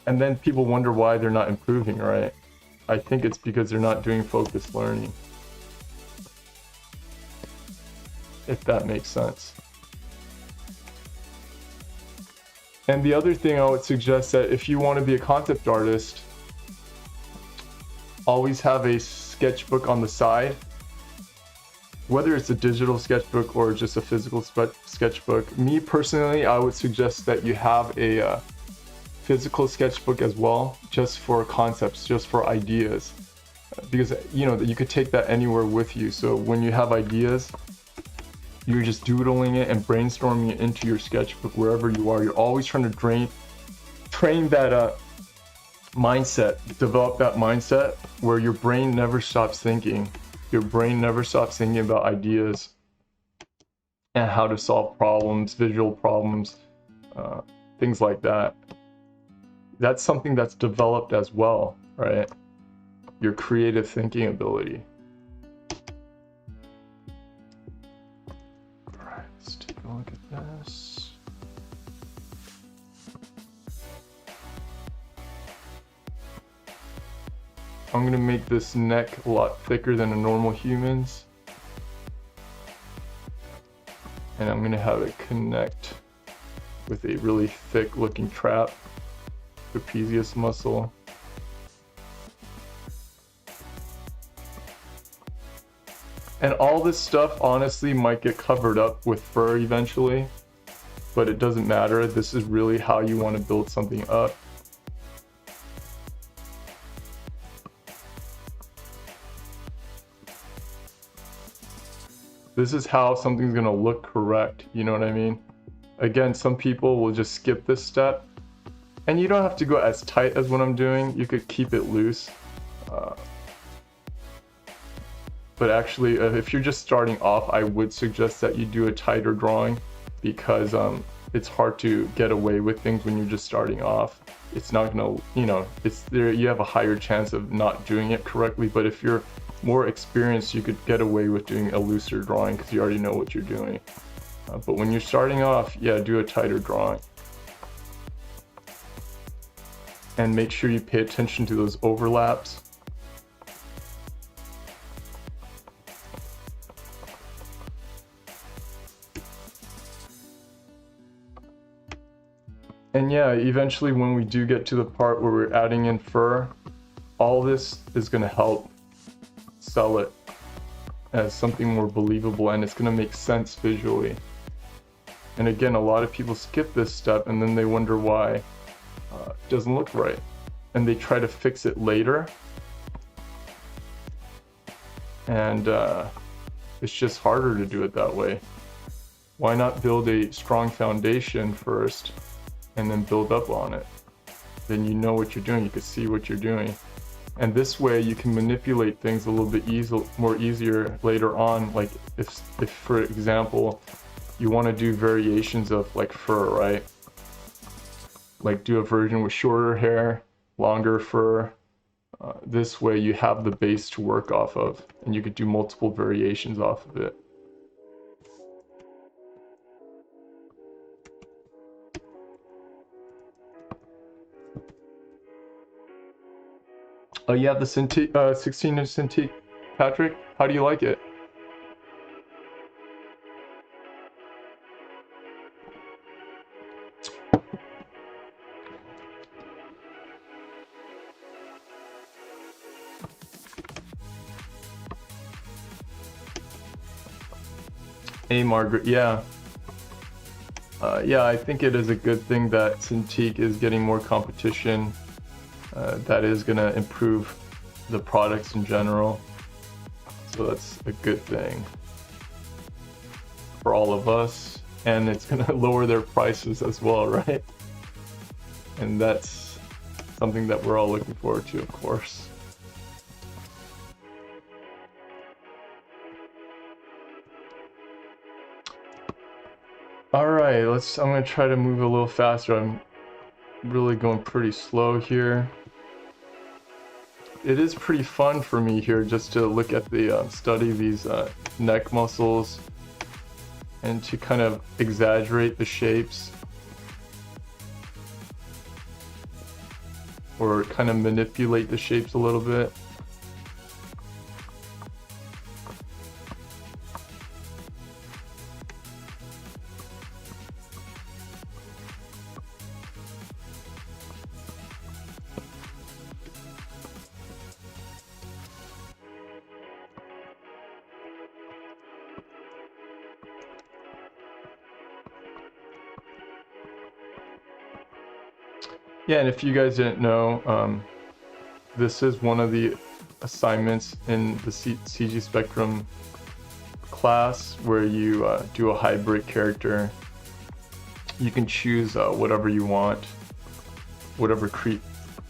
and then people wonder why they're not improving, right? I think it's because they're not doing focused learning. If that makes sense. And the other thing I would suggest, that if you want to be a concept artist, always have a sketchbook on the side. Whether it's a digital sketchbook or just a physical sketchbook. Me personally, I would suggest that you have a physical sketchbook as well, just for concepts, just for ideas. Because, you know, you could take that anywhere with you. So when you have ideas, you're just doodling it and brainstorming it into your sketchbook wherever you are. You're always trying to train that mindset, develop that mindset where your brain never stops thinking. Your brain never stops thinking about ideas and how to solve problems, visual problems, things like that. That's something that's developed as well, right? Your creative thinking ability. All right, let's take a look at this. I'm gonna make this neck a lot thicker than a normal human's. And I'm gonna have it connect with a really thick looking trap, trapezius muscle. And all this stuff honestly might get covered up with fur eventually, but it doesn't matter. This is really how you want to build something up. This is how something's gonna look correct, you know what I mean? Again, some people will just skip this step, and you don't have to go as tight as what I'm doing. You could keep it loose. But actually, if you're just starting off, I would suggest that you do a tighter drawing, because it's hard to get away with things when you're just starting off. It's not gonna, you know, it's there. You have a higher chance of not doing it correctly. But if you're more experienced, you could get away with doing a looser drawing because you already know what you're doing. But when you're starting off, yeah, do a tighter drawing. And make sure you pay attention to those overlaps. And yeah, eventually when we do get to the part where we're adding in fur, all this is going to help sell it as something more believable, and it's going to make sense visually. And again, a lot of people skip this step and then they wonder why it doesn't look right. And they try to fix it later. And it's just harder to do it that way. Why not build a strong foundation first and then build up on it? Then you know what you're doing, you can see what you're doing. And this way you can manipulate things a little bit more easier later on. Like if for example, you want to do variations of like fur, right? Like do a version with shorter hair, longer fur. This way you have the base to work off of, and you could do multiple variations off of it. Oh, you have the 16-inch Cintiq, Patrick? How do you like it? Hey, Margaret, yeah. Yeah, I think it is a good thing that Cintiq is getting more competition. That is going to improve the products in general. So that's a good thing for all of us. And it's going to lower their prices as well, right? And that's something that we're all looking forward to, of course. All right, I'm going to try to move a little faster. I'm really going pretty slow here. It is pretty fun for me here just to look at the study these neck muscles and to kind of exaggerate the shapes or kind of manipulate the shapes a little bit. Yeah, and if you guys didn't know, this is one of the assignments in the CG Spectrum class where you do a hybrid character. You can choose whatever you want, whatever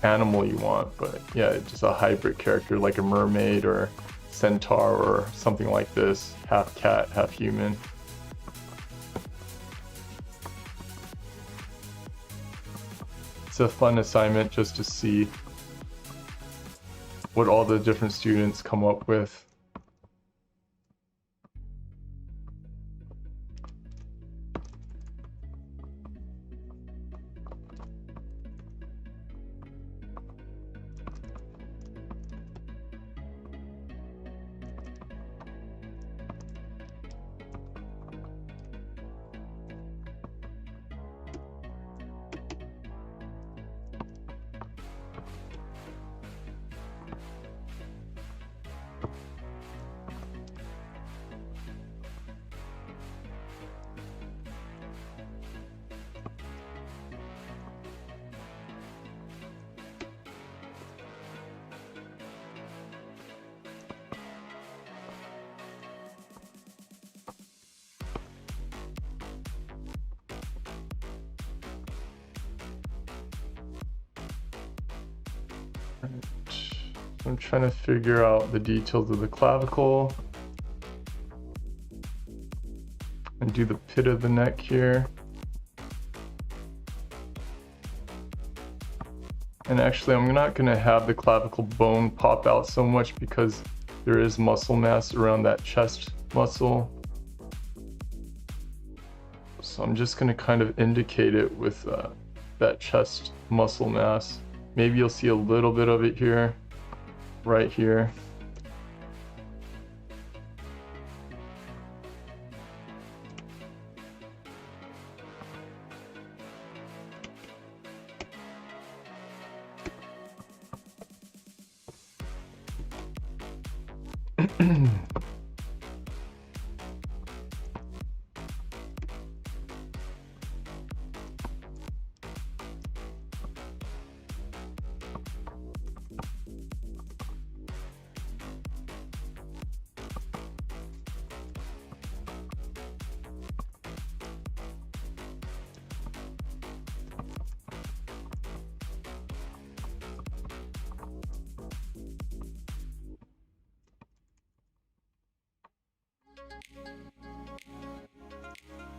animal you want, but yeah, just a hybrid character like a mermaid or centaur or something like this, half cat, half human. It's a fun assignment just to see what all the different students come up with. I'm trying to figure out the details of the clavicle and do the pit of the neck here. And actually, I'm not going to have the clavicle bone pop out so much because there is muscle mass around that chest muscle. So I'm just going to kind of indicate it with that chest muscle mass. Maybe you'll see a little bit of it here, right here.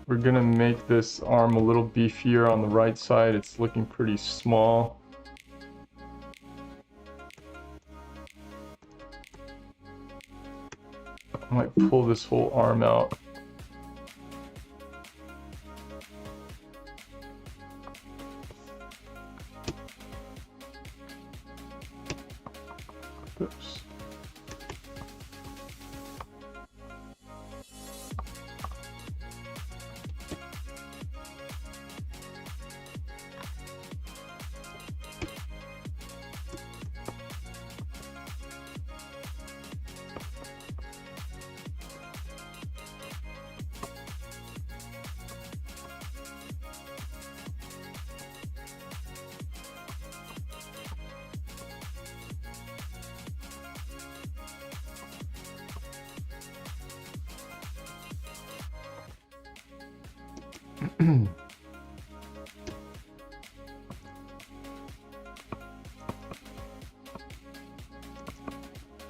We're gonna make this arm a little beefier on the right side. It's looking pretty small. I might pull this whole arm out. Oops.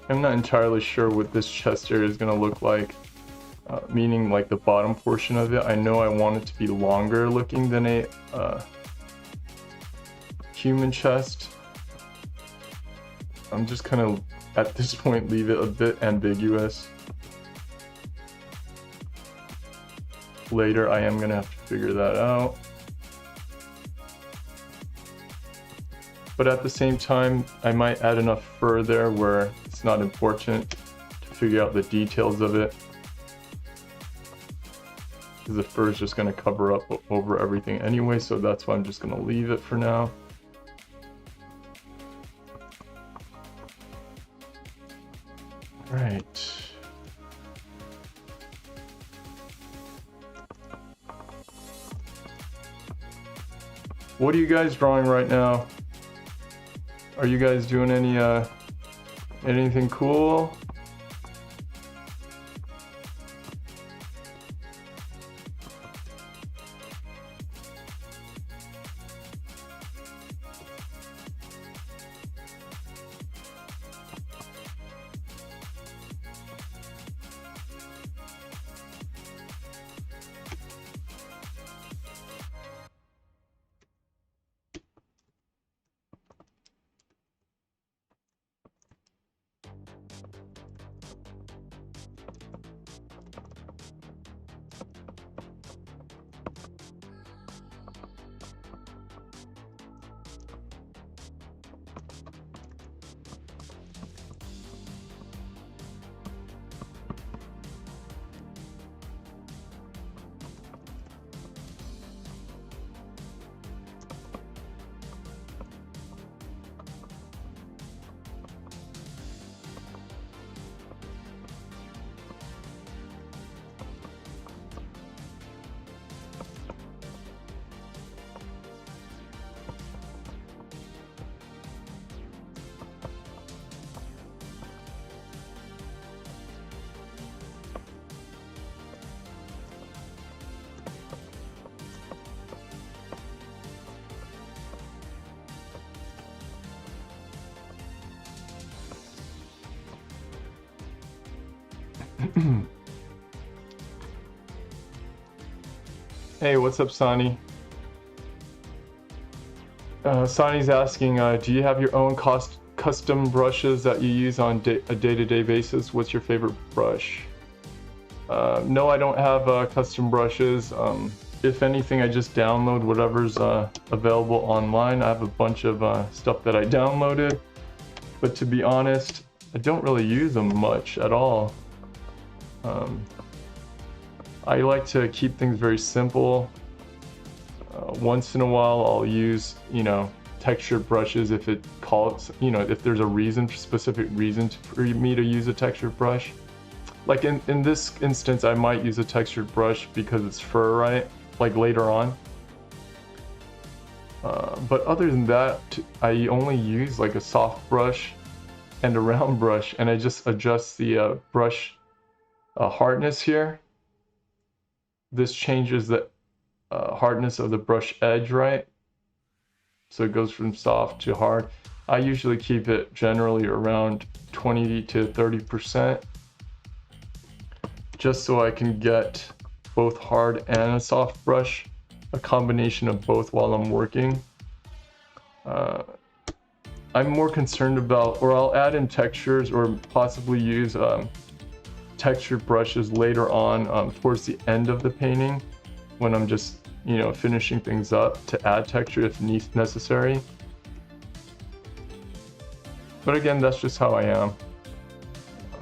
I'm not entirely sure what this chest area is going to look like, meaning like the bottom portion of it. I know I want it to be longer looking than a human chest. I'm just kind of, at this point, leave it a bit ambiguous. Later, I am going to have to figure that out. But at the same time, I might add enough fur there where it's not important to figure out the details of it. Because the fur is just going to cover up over everything anyway, so that's why I'm just going to leave it for now. Right. What are you guys drawing right now? Are you guys doing any anything cool? Hey, what's up, Sani? Sani's asking, do you have your own custom brushes that you use on a day-to-day basis? What's your favorite brush? No, I don't have custom brushes. If anything, I just download whatever's available online. I have a bunch of stuff that I downloaded, but to be honest, I don't really use them much at all. I like to keep things very simple. Once in a while, I'll use, textured brushes if it calls, if there's a specific reason for me to use a textured brush. Like in this instance, I might use a textured brush because it's fur, right? Like later on. But other than that, I only use like a soft brush and a round brush, and I just adjust the brush hardness here. This changes the hardness of the brush edge, right? So it goes from soft to hard. I usually keep it generally around 20 to 30%, just so I can get both hard and a soft brush, a combination of both while I'm working. I'm more concerned about, or I'll add in textures or possibly use textured brushes later on towards the end of the painting when I'm just, finishing things up to add texture if necessary. But again, that's just how I am.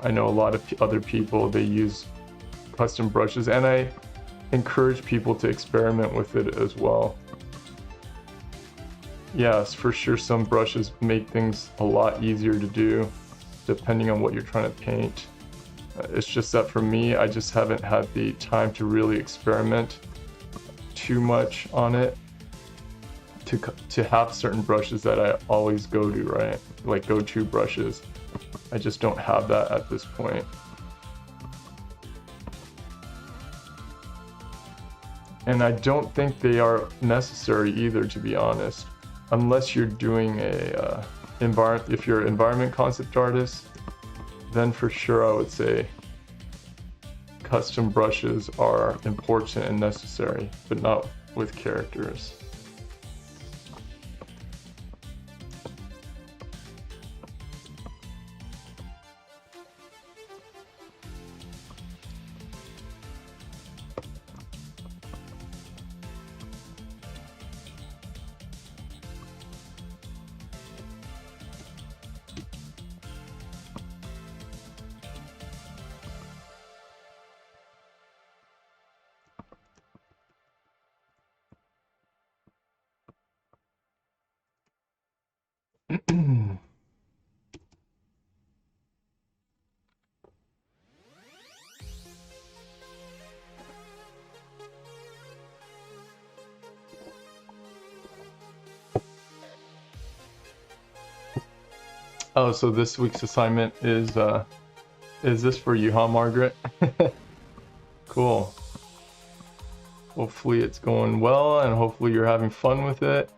I know a lot of other people, they use custom brushes, and I encourage people to experiment with it as well. Yes, for sure, some brushes make things a lot easier to do depending on what you're trying to paint. It's just that for me, I just haven't had the time to really experiment too much on it to have certain brushes that I always go to, right? Like go-to brushes. I just don't have that at this point. And I don't think they are necessary either, to be honest. Unless you're doing if you're an environment concept artist, then for sure I would say custom brushes are important and necessary, but not with characters. Oh, so this week's assignment is this for you, huh, Margaret? Cool. Hopefully it's going well, and hopefully you're having fun with it.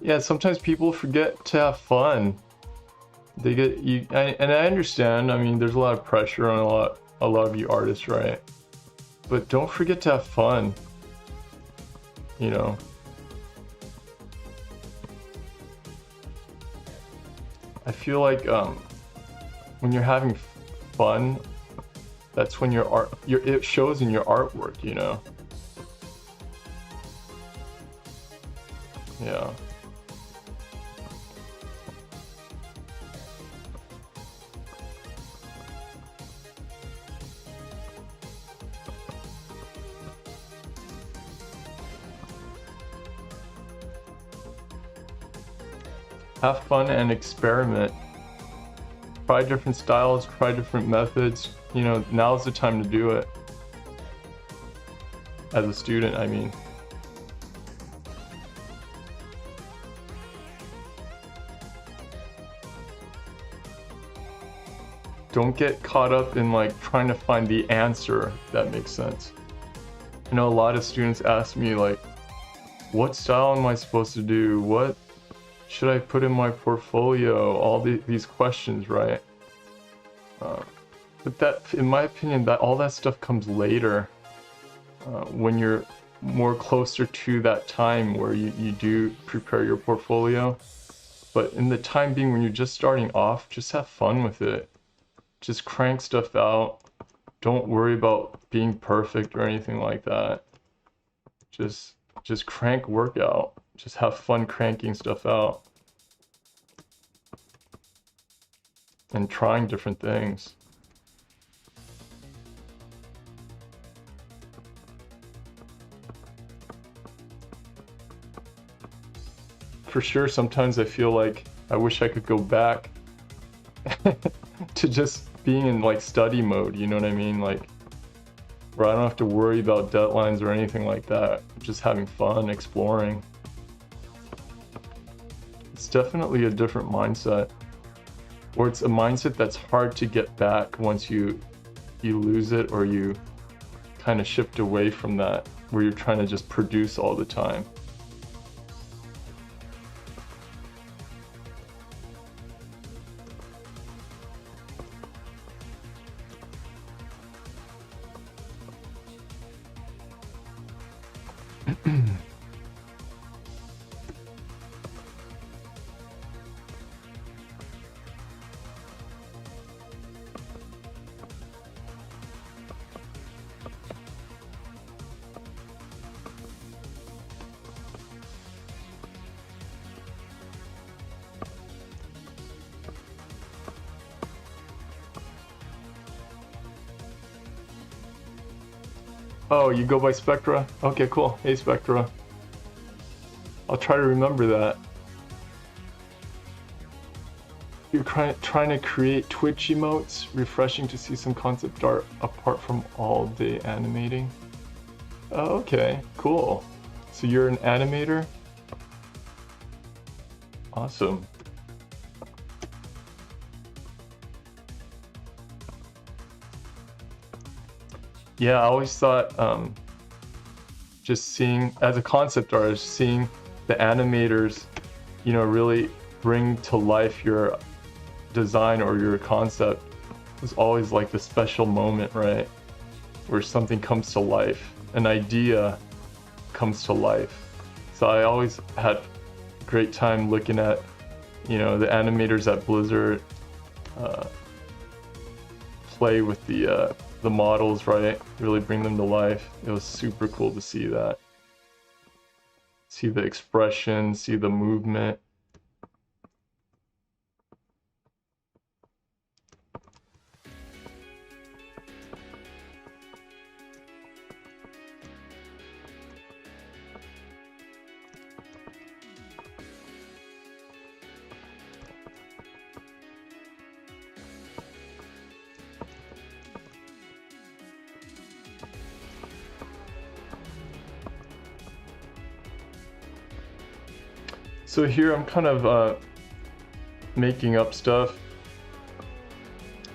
Yeah, sometimes people forget to have fun. They get you, and I understand. I mean, there's a lot of pressure on a lot of you artists, right? But don't forget to have fun. I feel like when you're having fun, that's when it shows in your artwork, Yeah. Have fun and experiment. Try different styles, try different methods. Now's the time to do it. As a student, I mean. Don't get caught up in trying to find the answer, if that makes sense. I know a lot of students ask me what style am I supposed to do? What should I put in my portfolio? All these questions, right? But that, in my opinion, that all that stuff comes later, when you're more closer to that time where you do prepare your portfolio. But in the time being, when you're just starting off, just have fun with it. Just crank stuff out. Don't worry about being perfect or anything like that. Just crank work out. Just have fun cranking stuff out. And trying different things. For sure, sometimes I feel like I wish I could go back to just being in like study mode, you know what I mean? Like, where I don't have to worry about deadlines or anything like that. Just having fun, exploring. It's definitely a different mindset. Or it's a mindset that's hard to get back once you lose it, or you kind of shift away from that, where you're trying to just produce all the time. Oh, you go by Spectra? Okay, cool. Hey, Spectra. I'll try to remember that. You're trying to create Twitch emotes. Refreshing to see some concept art apart from all day animating. Oh, okay, cool. So you're an animator? Awesome. Yeah, I always thought, just seeing, as a concept artist, seeing the animators, you know, really bring to life your design or your concept was always like the special moment, right? Where something comes to life, an idea comes to life. So I always had a great time looking at, you know, the animators at Blizzard play with the models, right? Really bring them to life. It was super cool to see that. See the expression, see the movement. So here I'm kind of making up stuff.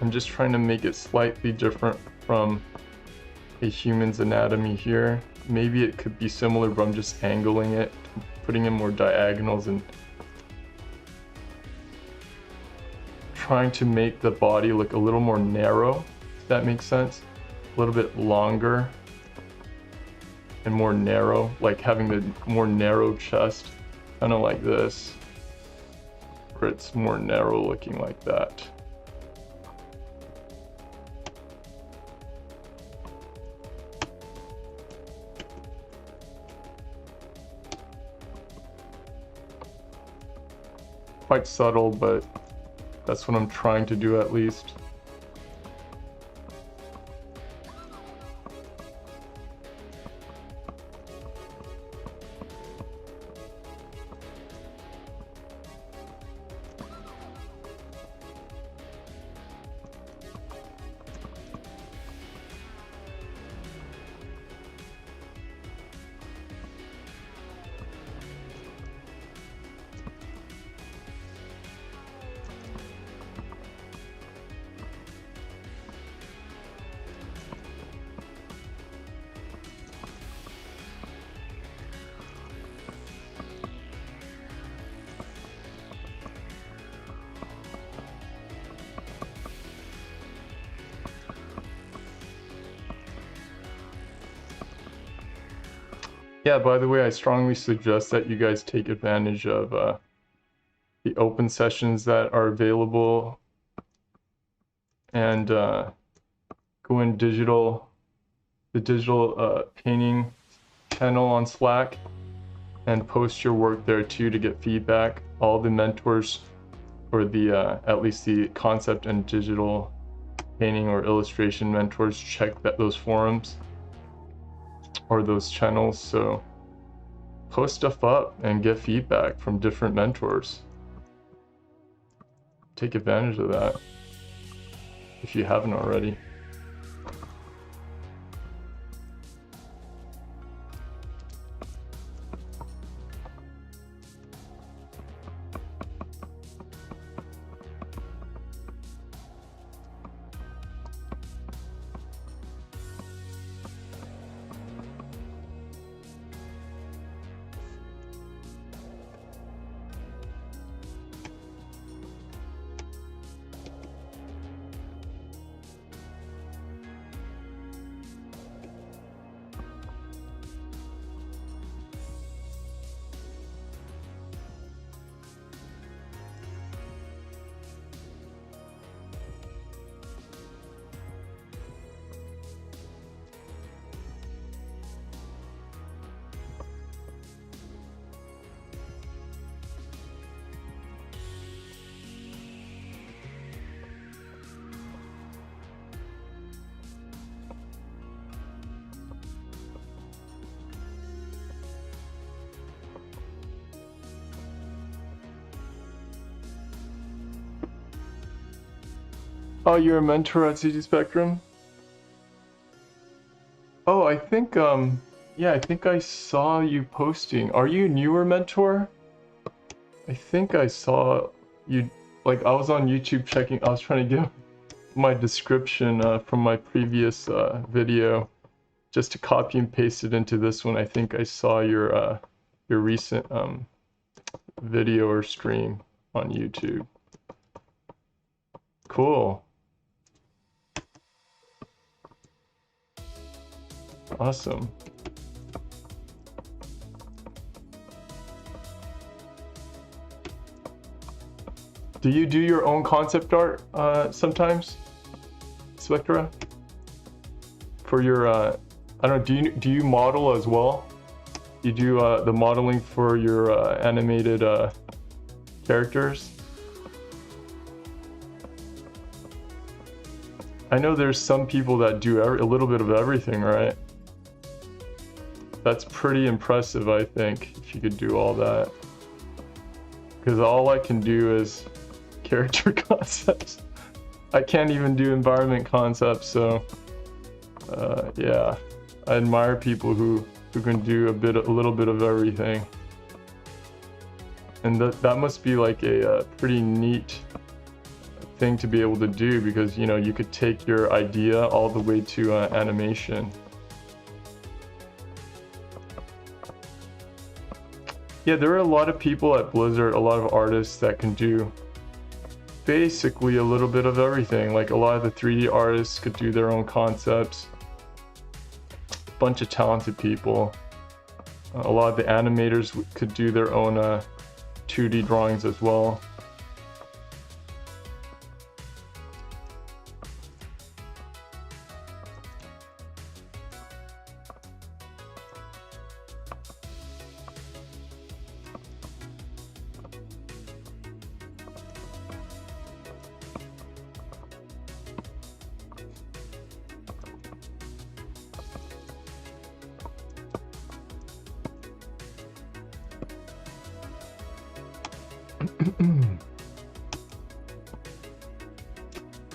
I'm just trying to make it slightly different from a human's anatomy here. Maybe it could be similar, but I'm just angling it, putting in more diagonals and trying to make the body look a little more narrow, if that makes sense. A little bit longer and more narrow, like having the more narrow chest. Kind of like this, where it's more narrow looking like that. Quite subtle, but that's what I'm trying to do at least. Yeah, by the way, I strongly suggest that you guys take advantage of the open sessions that are available and go in the digital painting channel on Slack and post your work there too to get feedback. All the mentors, or the at least the concept and digital painting or illustration mentors, check those forums or those channels. So post stuff up and get feedback from different mentors. Take advantage of that if you haven't already. Oh, you're a mentor at CG Spectrum? Oh, I think, yeah, I think I saw you posting. Are you a newer mentor? I think I saw you, like, I was on YouTube checking, I was trying to give my description from my previous video just to copy and paste it into this one. I think I saw your recent video or stream on YouTube. Cool. Awesome. Do you do your own concept art sometimes, Spectra? For your, I don't know, do you model as well? You do the modeling for your animated characters? I know there's some people that do a little bit of everything, right? That's pretty impressive, I think, if you could do all that. Because all I can do is character concepts. I can't even do environment concepts, so yeah, I admire people who can do a little bit of everything. And that must be like a pretty neat thing to be able to do, because you know, you could take your idea all the way to animation. Yeah, there are a lot of people at Blizzard, a lot of artists that can do basically a little bit of everything. Like a lot of the 3D artists could do their own concepts. A bunch of talented people. A lot of the animators could do their own 2D drawings as well.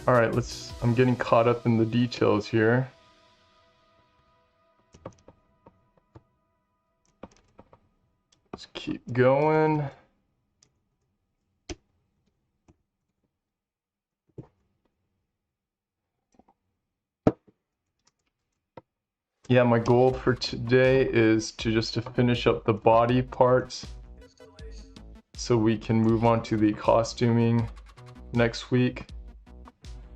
All right, I'm getting caught up in the details here. Let's keep going. Yeah, my goal for today is just to finish up the body parts so we can move on to the costuming next week.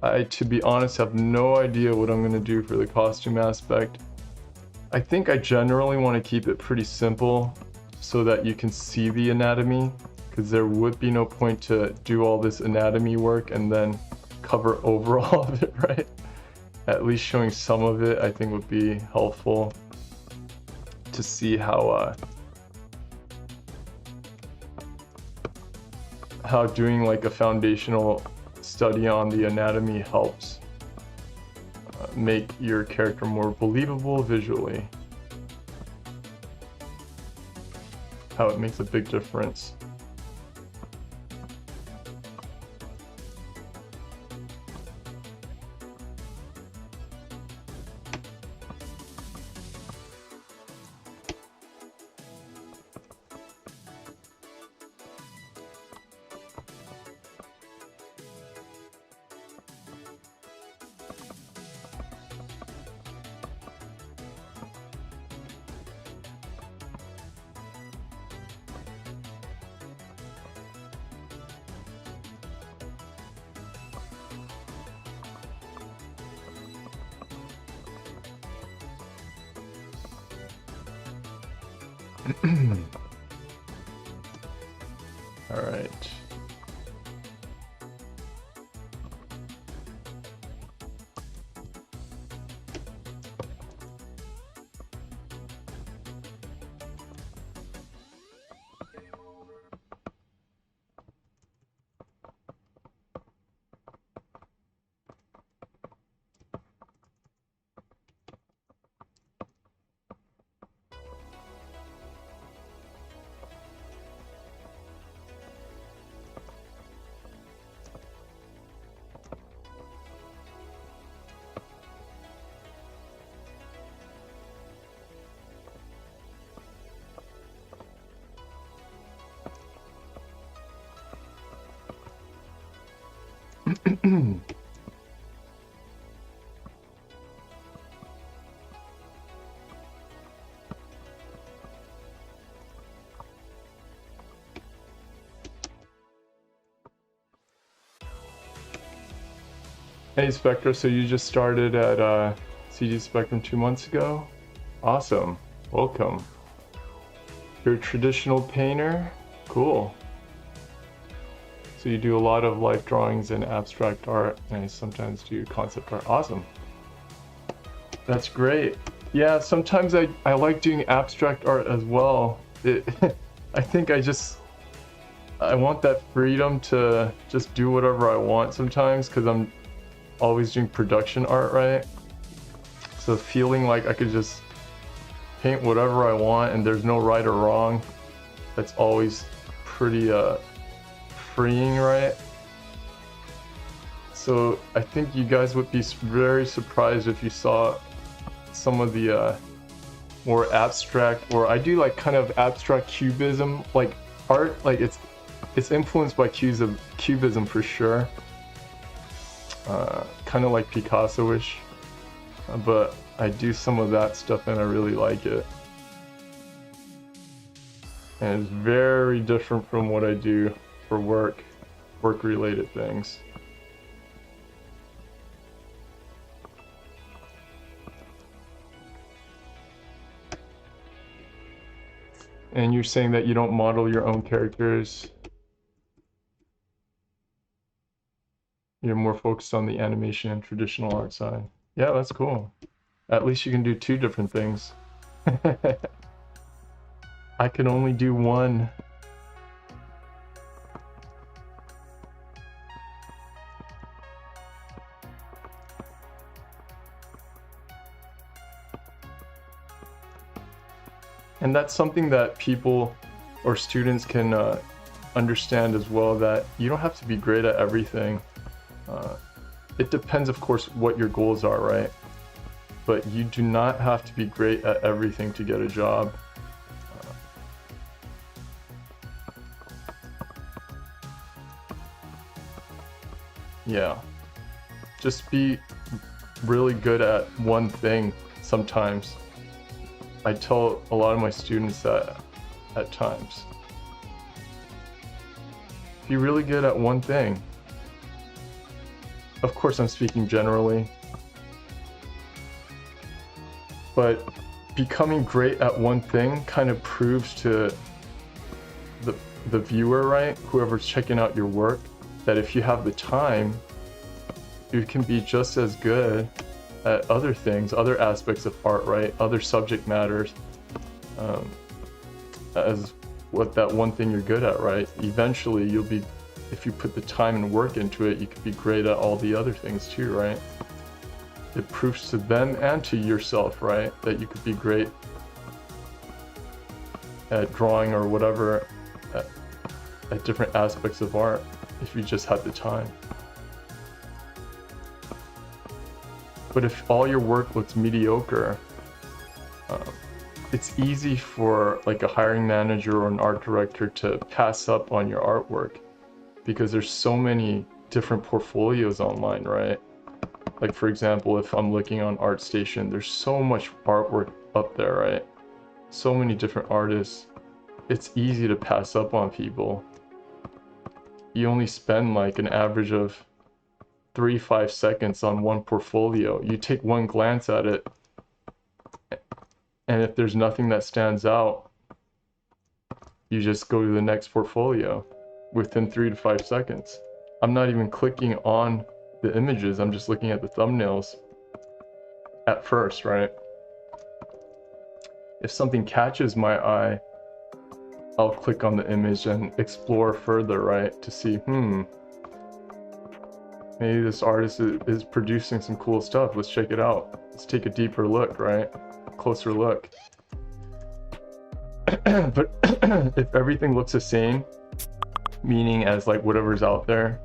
I, to be honest, have no idea what I'm going to do for the costume aspect. I think I generally want to keep it pretty simple so that you can see the anatomy, because there would be no point to do all this anatomy work and then cover over all of it, right? At least showing some of it I think would be helpful to see how doing like a foundational study on the anatomy helps make your character more believable visually. How it makes a big difference. All right. Hey Spectre, so you just started at CGS Spectrum 2 months ago? Awesome, welcome. You're a traditional painter? Cool. So you do a lot of life drawings and abstract art, and I sometimes do concept art. Awesome. That's great. Yeah, sometimes I like doing abstract art as well. I think I want that freedom to just do whatever I want sometimes, because I'm always doing production art, right? So feeling like I could just paint whatever I want and there's no right or wrong, that's always pretty freeing, right? So I think you guys would be very surprised if you saw some of the more abstract, or I do like kind of abstract cubism like art. Like it's influenced by cubism for sure. Kind of like Picasso-ish, but I do some of that stuff and I really like it. And it's very different from what I do for work-related things. And you're saying that you don't model your own characters. You're more focused on the animation and traditional art side. Yeah, that's cool. At least you can do two different things. I can only do one. And that's something that people or students can understand as well, that you don't have to be great at everything. It depends, of course, what your goals are, right? But you do not have to be great at everything to get a job. Yeah. Just be really good at one thing sometimes. I tell a lot of my students that at times. Be really good at one thing. Of course, I'm speaking generally, but becoming great at one thing kind of proves to the viewer, right, whoever's checking out your work, that if you have the time, you can be just as good at other things, other aspects of art, right, other subject matters, as what that one thing you're good at, right? Eventually you'll be, if you put the time and work into it, you could be great at all the other things too, right? It proves to them and to yourself, right, that you could be great at drawing or whatever, at different aspects of art, if you just had the time. But if all your work looks mediocre, it's easy for like a hiring manager or an art director to pass up on your artwork because there's so many different portfolios online, right? Like for example, if I'm looking on ArtStation, there's so much artwork up there, right? So many different artists. It's easy to pass up on people. You only spend like an average of 3-5 seconds on one portfolio. You take one glance at it, and if there's nothing that stands out, you just go to the next portfolio within 3 to 5 seconds. I'm not even clicking on the images, I'm just looking at the thumbnails at first, right? If something catches my eye, I'll click on the image and explore further, right? To see, maybe this artist is producing some cool stuff. Let's check it out. Let's take a deeper look, right? Closer look. But if everything looks the same, meaning as like whatever's out there,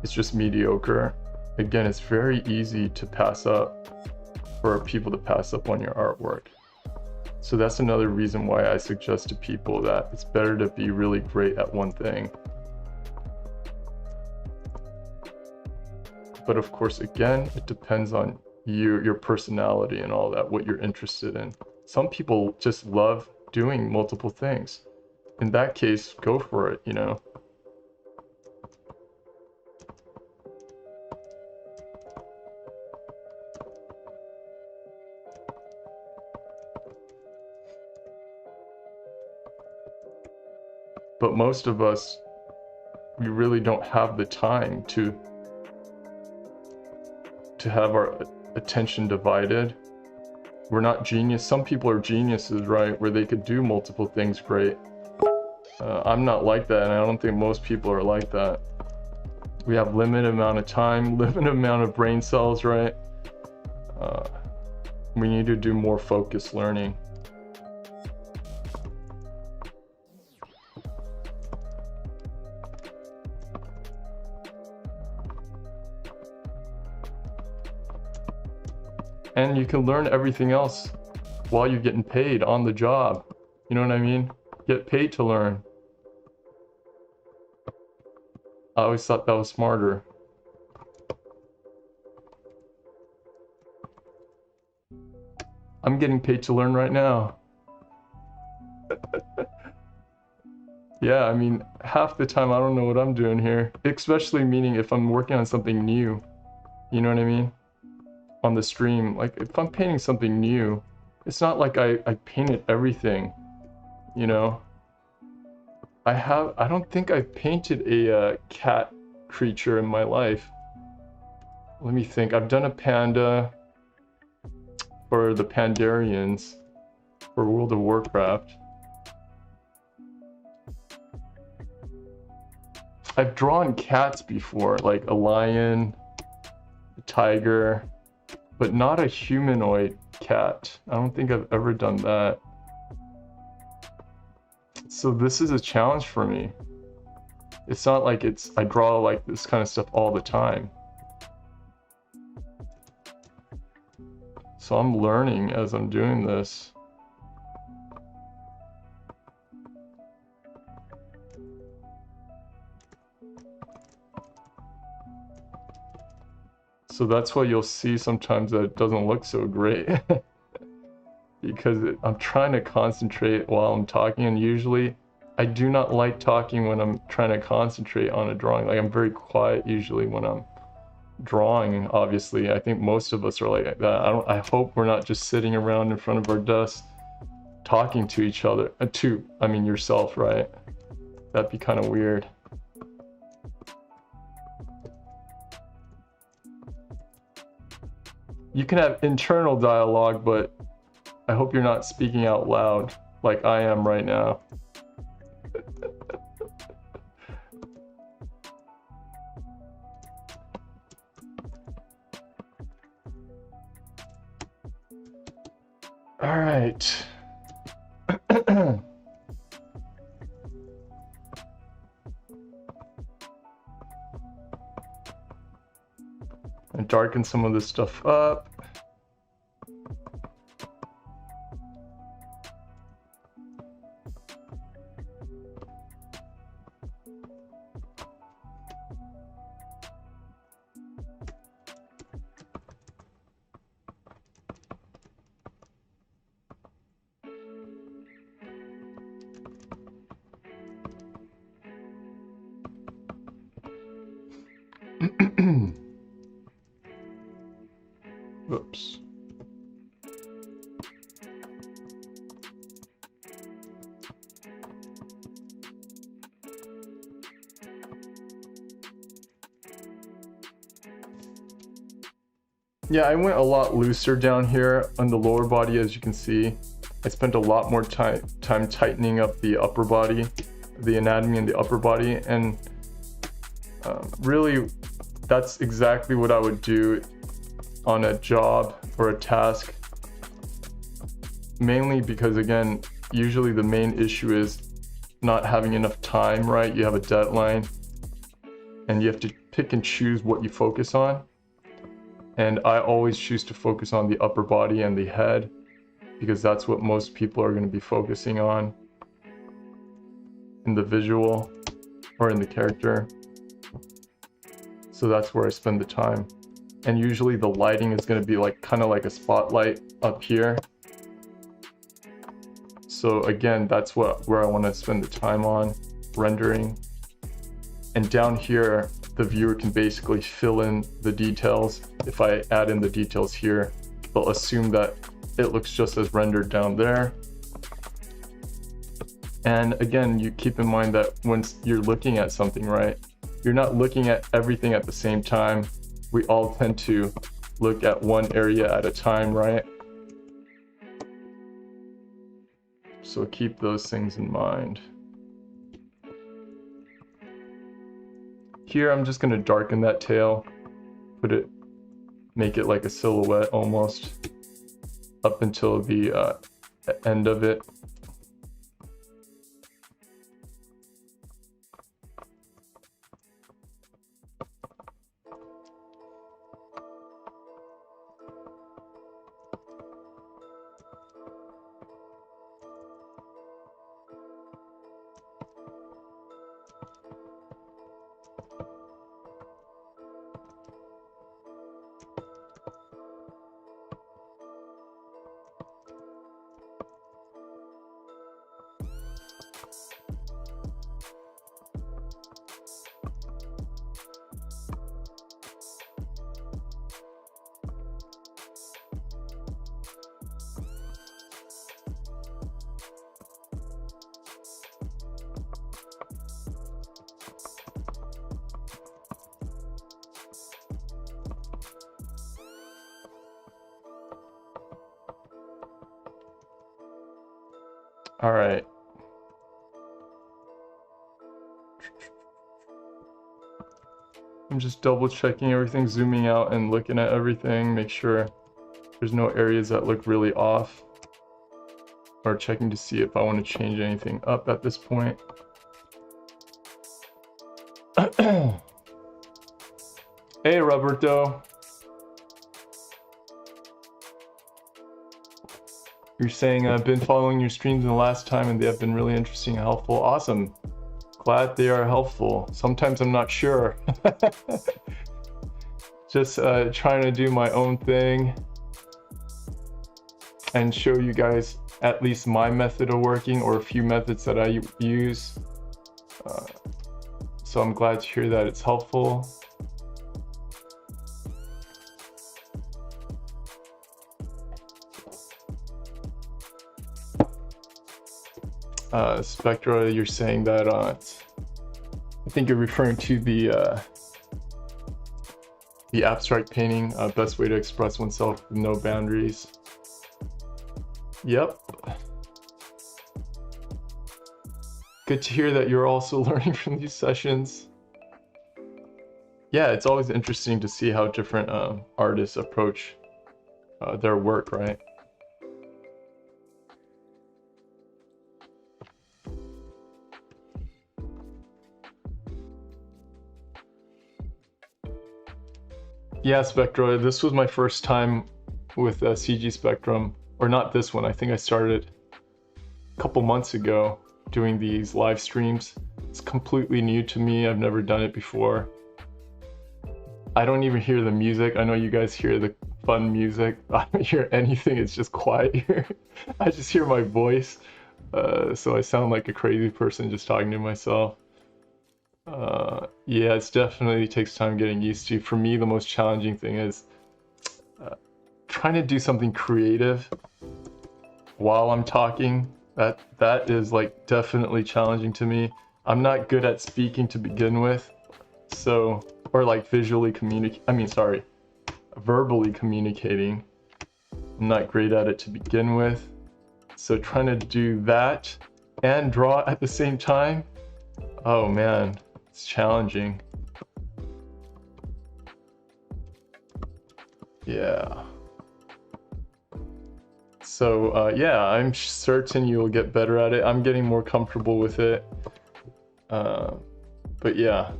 it's just mediocre. Again, it's very easy to pass up, for people to pass up on your artwork. So that's another reason why I suggest to people that it's better to be really great at one thing. But of course, again, it depends on you, your personality and all that, what you're interested in. Some people just love doing multiple things. In that case, go for it, you know. But most of us, we really don't have the time to have our attention divided. We're not genius. Some people are geniuses, right, where they could do multiple things great. I'm not like that, and I don't think most people are like that. We have limited amount of time, limited amount of brain cells, right? We need to do more focused learning. And you can learn everything else while you're getting paid on the job. You know what I mean? Get paid to learn. I always thought that was smarter. I'm getting paid to learn right now. Yeah, I mean, half the time I don't know what I'm doing here. Especially meaning if I'm working on something new. You know what I mean? On the stream, like if I'm painting something new, it's not like I painted everything, you know. I don't think I've painted a cat creature in my life. Let me think. I've done a panda for the Pandarians for World of Warcraft. I've drawn cats before, like a lion, a tiger, but not a humanoid cat. I don't think I've ever done that. So this is a challenge for me. It's not like I draw like this kind of stuff all the time. So I'm learning as I'm doing this. So that's why you'll see sometimes that it doesn't look so great. Because I'm trying to concentrate while I'm talking, and usually I do not like talking when I'm trying to concentrate on a drawing. Like I'm very quiet usually when I'm drawing, obviously. I think most of us are like that. I hope we're not just sitting around in front of our desks talking to each other. I mean yourself, right? That'd be kind of weird. You can have internal dialogue, but I hope you're not speaking out loud like I am right now. All right. And darken some of this stuff up. Oops. Yeah, I went a lot looser down here on the lower body, as you can see. I spent a lot more time tightening up the upper body, the anatomy in the upper body, and really that's exactly what I would do on a job or a task, mainly because, again, usually the main issue is not having enough time, right? You have a deadline and you have to pick and choose what you focus on, and I always choose to focus on the upper body and the head because that's what most people are going to be focusing on in the visual or in the character. So that's where I spend the time. And usually the lighting is going to be like kind of like a spotlight up here. So again, that's where I want to spend the time on rendering. And down here, the viewer can basically fill in the details. If I add in the details here, they'll assume that it looks just as rendered down there. And again, you keep in mind that when you're looking at something, right, you're not looking at everything at the same time. We all tend to look at one area at a time, right? So keep those things in mind. Here, I'm just going to darken that tail, make it like a silhouette almost, up until the end of it. All right. I'm just double checking everything, zooming out and looking at everything, make sure there's no areas that look really off, or checking to see if I want to change anything up at this point. Hey, Roberto. You're saying I've been following your streams in the last time and they have been really interesting and helpful. Awesome. Glad they are helpful. Sometimes I'm not sure. Just trying to do my own thing and show you guys at least my method of working, or a few methods that I use. So I'm glad to hear that it's helpful. Spectra, you're saying that I think you're referring to the abstract painting, best way to express oneself with no boundaries. Yep. Good to hear that you're also learning from these sessions. Yeah, it's always interesting to see how different artists approach their work, right? Yeah, Spectra, this was my first time with CG Spectrum, or not this one. I think I started a couple months ago doing these live streams. It's completely new to me. I've never done it before. I don't even hear the music. I know you guys hear the fun music. I don't hear anything. It's just quiet here. I just hear my voice. So I sound like a crazy person just talking to myself. Yeah, it definitely takes time getting used to. For me, the most challenging thing is trying to do something creative while I'm talking. That is like definitely challenging to me. I'm not good at speaking to begin with, so, or like verbally communicating. I'm not great at it to begin with. So trying to do that and draw at the same time, oh man, it's challenging. Yeah. So yeah, I'm certain you'll get better at it. I'm getting more comfortable with it. But yeah,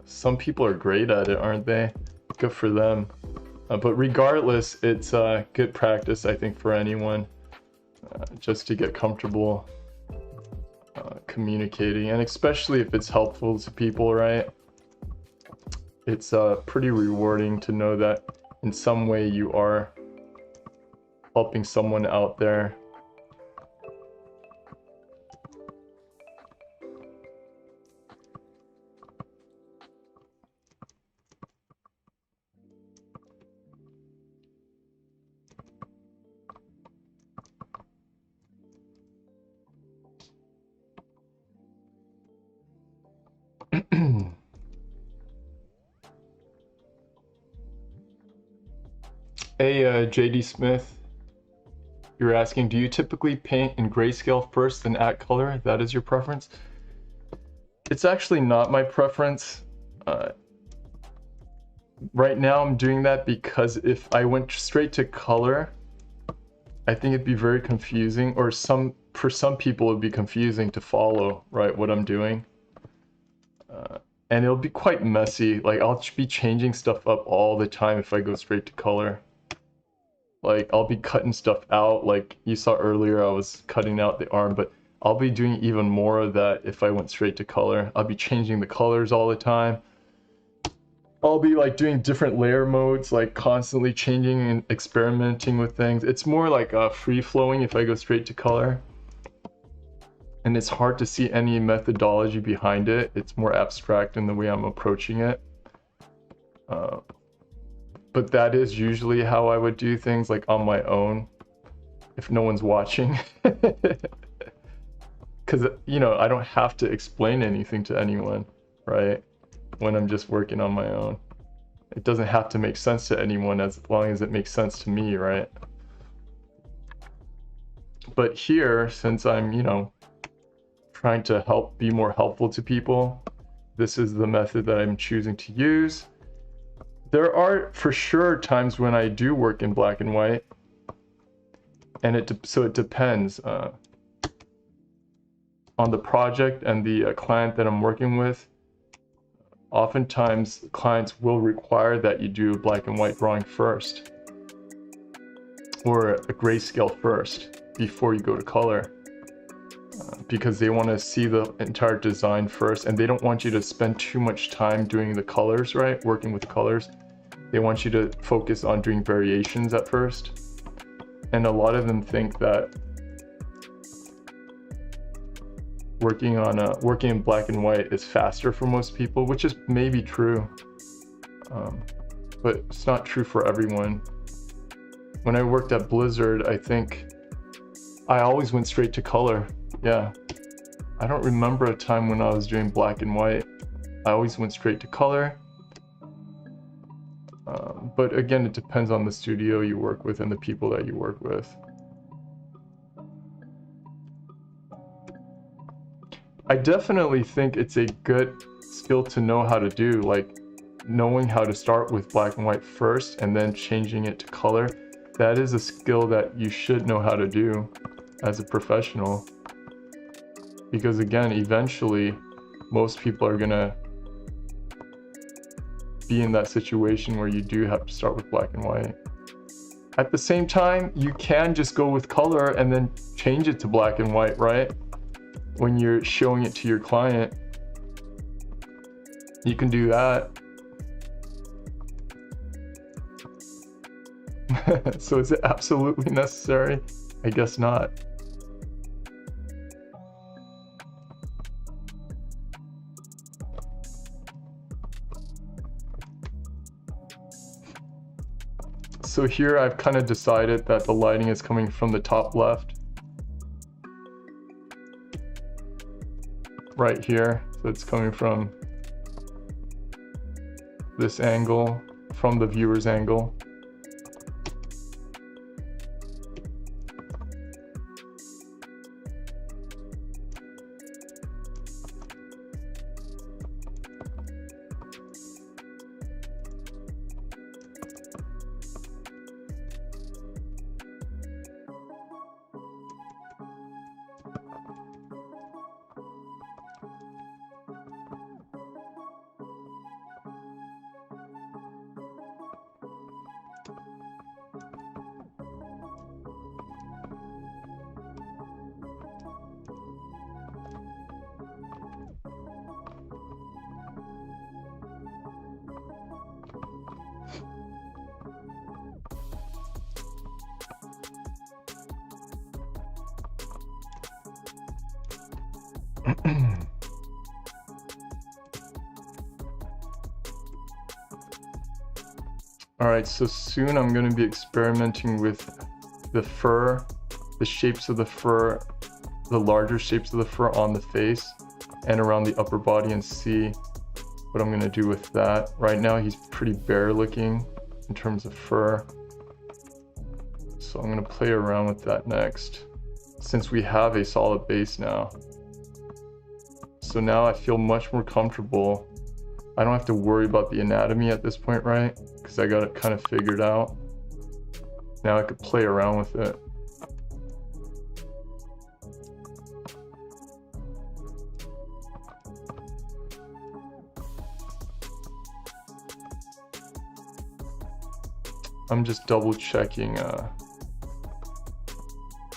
some people are great at it, aren't they? Good for them. But regardless, it's good practice, I think, for anyone, just to get comfortable communicating, and especially if it's helpful to people, right? It's pretty rewarding to know that in some way you are helping someone out there. Hey, JD Smith, you're asking, do you typically paint in grayscale first, then add color? That is your preference? It's actually not my preference. Right now I'm doing that because if I went straight to color, I think it'd be very confusing, or for some people it'd be confusing to follow, right, what I'm doing. And it'll be quite messy. Like, I'll be changing stuff up all the time if I go straight to color. Like, I'll be cutting stuff out. Like you saw earlier, I was cutting out the arm, but I'll be doing even more of that if I went straight to color. I'll be changing the colors all the time. I'll be like doing different layer modes, like constantly changing and experimenting with things. It's more like free flowing if I go straight to color. And it's hard to see any methodology behind it. It's more abstract in the way I'm approaching it. But that is usually how I would do things, like on my own, if no one's watching. Because, you know, I don't have to explain anything to anyone, right? When I'm just working on my own. It doesn't have to make sense to anyone as long as it makes sense to me, right? But here, since I'm, you know, trying to be more helpful to people, this is the method that I'm choosing to use. There are for sure times when I do work in black and white, and so it depends on the project and the client that I'm working with. Oftentimes clients will require that you do a black and white drawing first, or a grayscale first before you go to color. Because they want to see the entire design first, and they don't want you to spend too much time doing the colors, right? Working with colors. They want you to focus on doing variations at first. And a lot of them think that working in black and white is faster for most people, which is maybe true. But it's not true for everyone. When I worked at Blizzard, I think I always went straight to color. Yeah, I don't remember a time when I was doing black and white. I always went straight to color. But again, it depends on the studio you work with and the people that you work with. I definitely think it's a good skill to know how to do, like knowing how to start with black and white first and then changing it to color. That is a skill that you should know how to do as a professional. Because again, eventually, most people are gonna be in that situation where you do have to start with black and white. At the same time, you can just go with color and then change it to black and white, right? When you're showing it to your client, you can do that. So is it absolutely necessary? I guess not. So here I've kind of decided that the lighting is coming from the top left. Right here, so it's coming from this angle, from the viewer's angle. Alright, so soon I'm going to be experimenting with the fur, the shapes of the fur, the larger shapes of the fur on the face and around the upper body, and see what I'm going to do with that. Right now he's pretty bare looking in terms of fur, so I'm going to play around with that next, since we have a solid base now. So now I feel much more comfortable. I don't have to worry about the anatomy at this point, right? Because I got it kind of figured out. Now I could play around with it. I'm just double checking the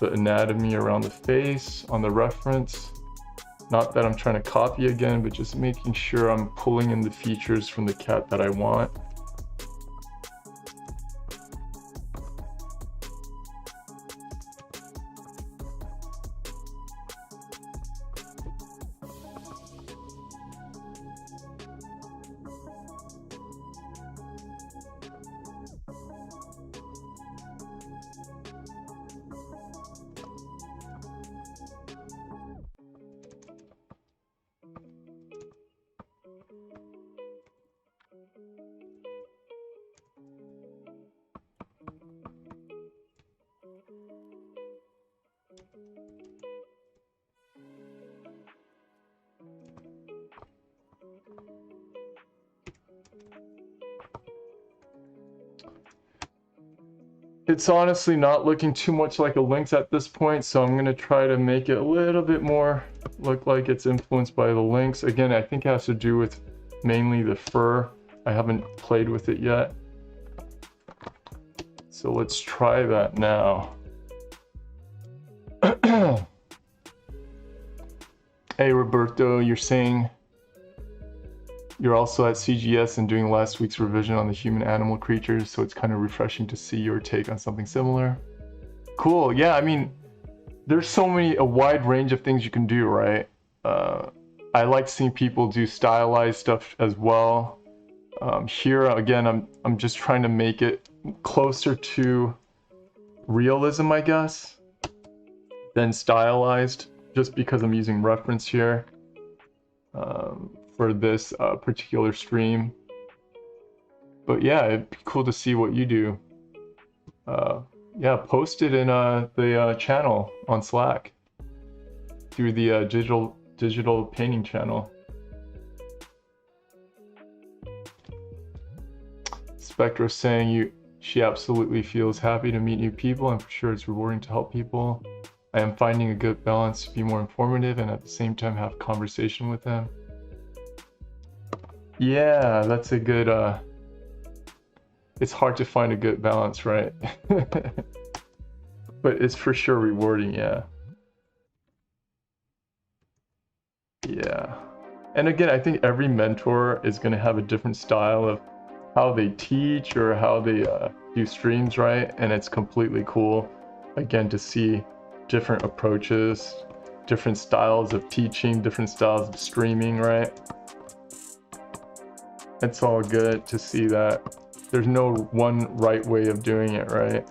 anatomy around the face on the reference. Not that I'm trying to copy again, but just making sure I'm pulling in the features from the cat that I want. It's honestly not looking too much like a lynx at this point, so I'm going to try to make it a little bit more look like it's influenced by the lynx. Again, I think it has to do with mainly the fur. I haven't played with it yet. So let's try that now. Hey Roberto, you're saying you're also at CGS and doing last week's revision on the human animal creatures, so it's kind of refreshing to see your take on something similar. Cool, yeah, I mean, there's a wide range of things you can do, right? I like seeing people do stylized stuff as well. Here, again, I'm just trying to make it closer to realism, I guess, than stylized. just because I'm using reference here for this particular stream. But yeah, it'd be cool to see what you do. Yeah, post it in the channel on Slack through the digital painting channel. Spectra saying she absolutely feels happy to meet new people, and for sure it's rewarding to help people. I am finding a good balance to be more informative and at the same time have conversation with them. Yeah, that's a good it's hard to find a good balance, right? But it's for sure rewarding, yeah. Yeah. And again, I think every mentor is going to have a different style of how they teach or how they do streams, right? And it's completely cool, again, to see different approaches, different styles of teaching, different styles of streaming, right? It's all good to see that there's no one right way of doing it, right?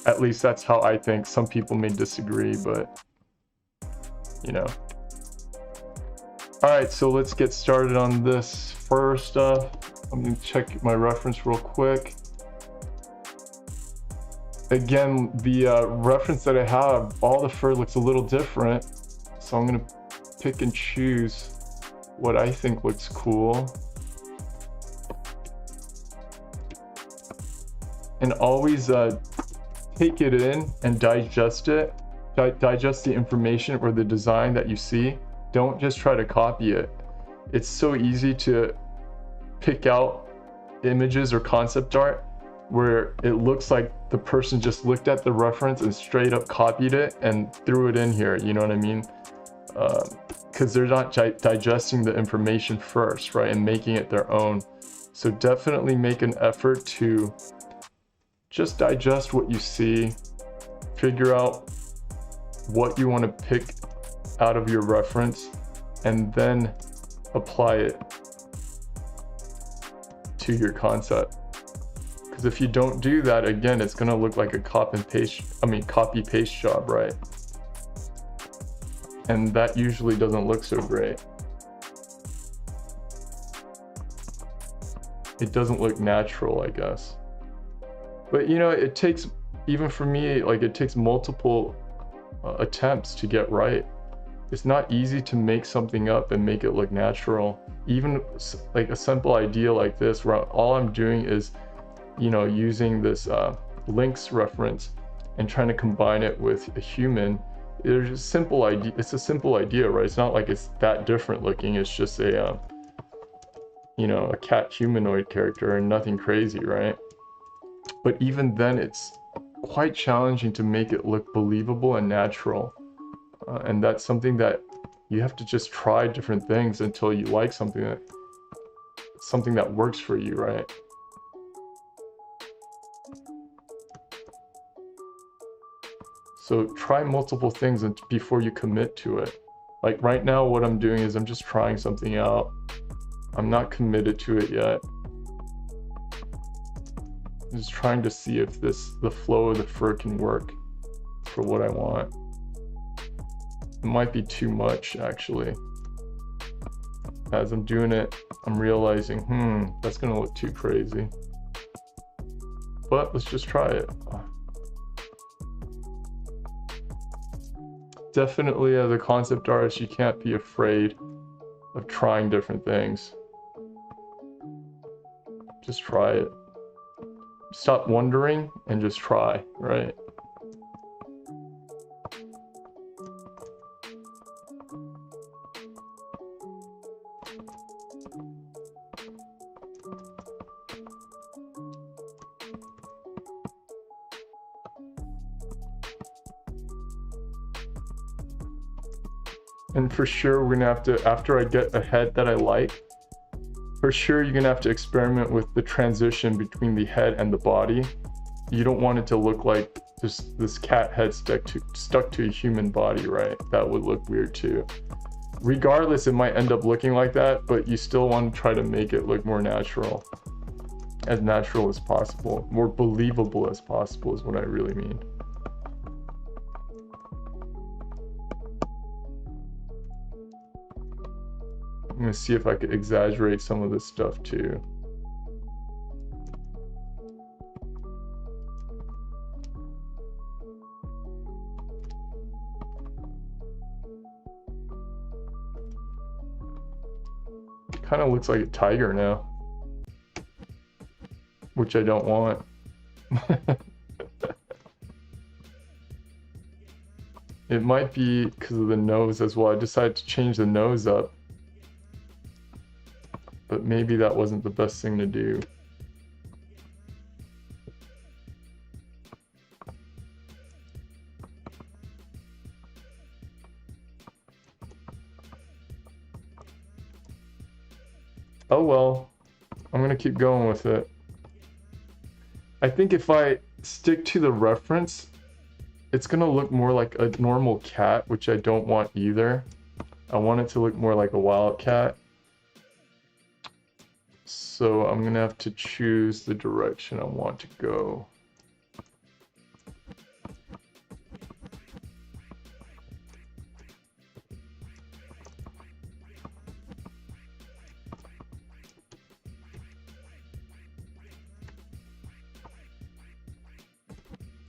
At least that's how I think. Some people may disagree, but you know. All right, so let's get started on this first. I'm gonna check my reference real quick. Again, the reference that I have, all the fur looks a little different. So I'm gonna pick and choose what I think looks cool. And always take it in and digest it. Digest the information or the design that you see. Don't just try to copy it. It's so easy to pick out images or concept art where it looks like the person just looked at the reference and straight up copied it and threw it in here, you know what I mean? Because they're not digesting the information first, right, and making it their own. So definitely make an effort to just digest what you see, figure out what you want to pick out of your reference, and then apply it to your concept. Because if you don't do that, again, it's gonna look like a copy paste job, right? And that usually doesn't look so great. It doesn't look natural, I guess. But you know, it takes, even for me, like it takes multiple attempts to get right. It's not easy to make something up and make it look natural. Even like a simple idea like this, where all I'm doing is, you know, using this links reference and trying to combine it with a human. There's a simple idea. It's a simple idea, right? It's not like it's that different looking. It's just a, you know, a cat humanoid character and nothing crazy, right? But even then, it's quite challenging to make it look believable and natural. And that's something that you have to just try different things until you like something that works for you, right? So try multiple things before you commit to it. Like right now, what I'm doing is I'm just trying something out. I'm not committed to it yet. I'm just trying to see if the flow of the fur can work for what I want. It might be too much, actually. As I'm doing it, I'm realizing, that's gonna look too crazy. But let's just try it. Definitely, as a concept artist, you can't be afraid of trying different things. Just try it. Stop wondering and just try, right? And for sure, we're gonna have to, after I get a head that I like, for sure you're gonna have to experiment with the transition between the head and the body. You don't want it to look like this cat head stuck to a human body, right? That would look weird too. Regardless, it might end up looking like that, but you still want to try to make it look more natural. As natural as possible. More believable as possible is what I really mean. I'm gonna see if I could exaggerate some of this stuff too. Kind of looks like a tiger now, which I don't want. It might be because of the nose as well. I decided to change the nose up, but maybe that wasn't the best thing to do. Oh well, I'm gonna keep going with it. I think if I stick to the reference, it's gonna look more like a normal cat, which I don't want either. I want it to look more like a wildcat. So I'm gonna have to choose the direction I want to go.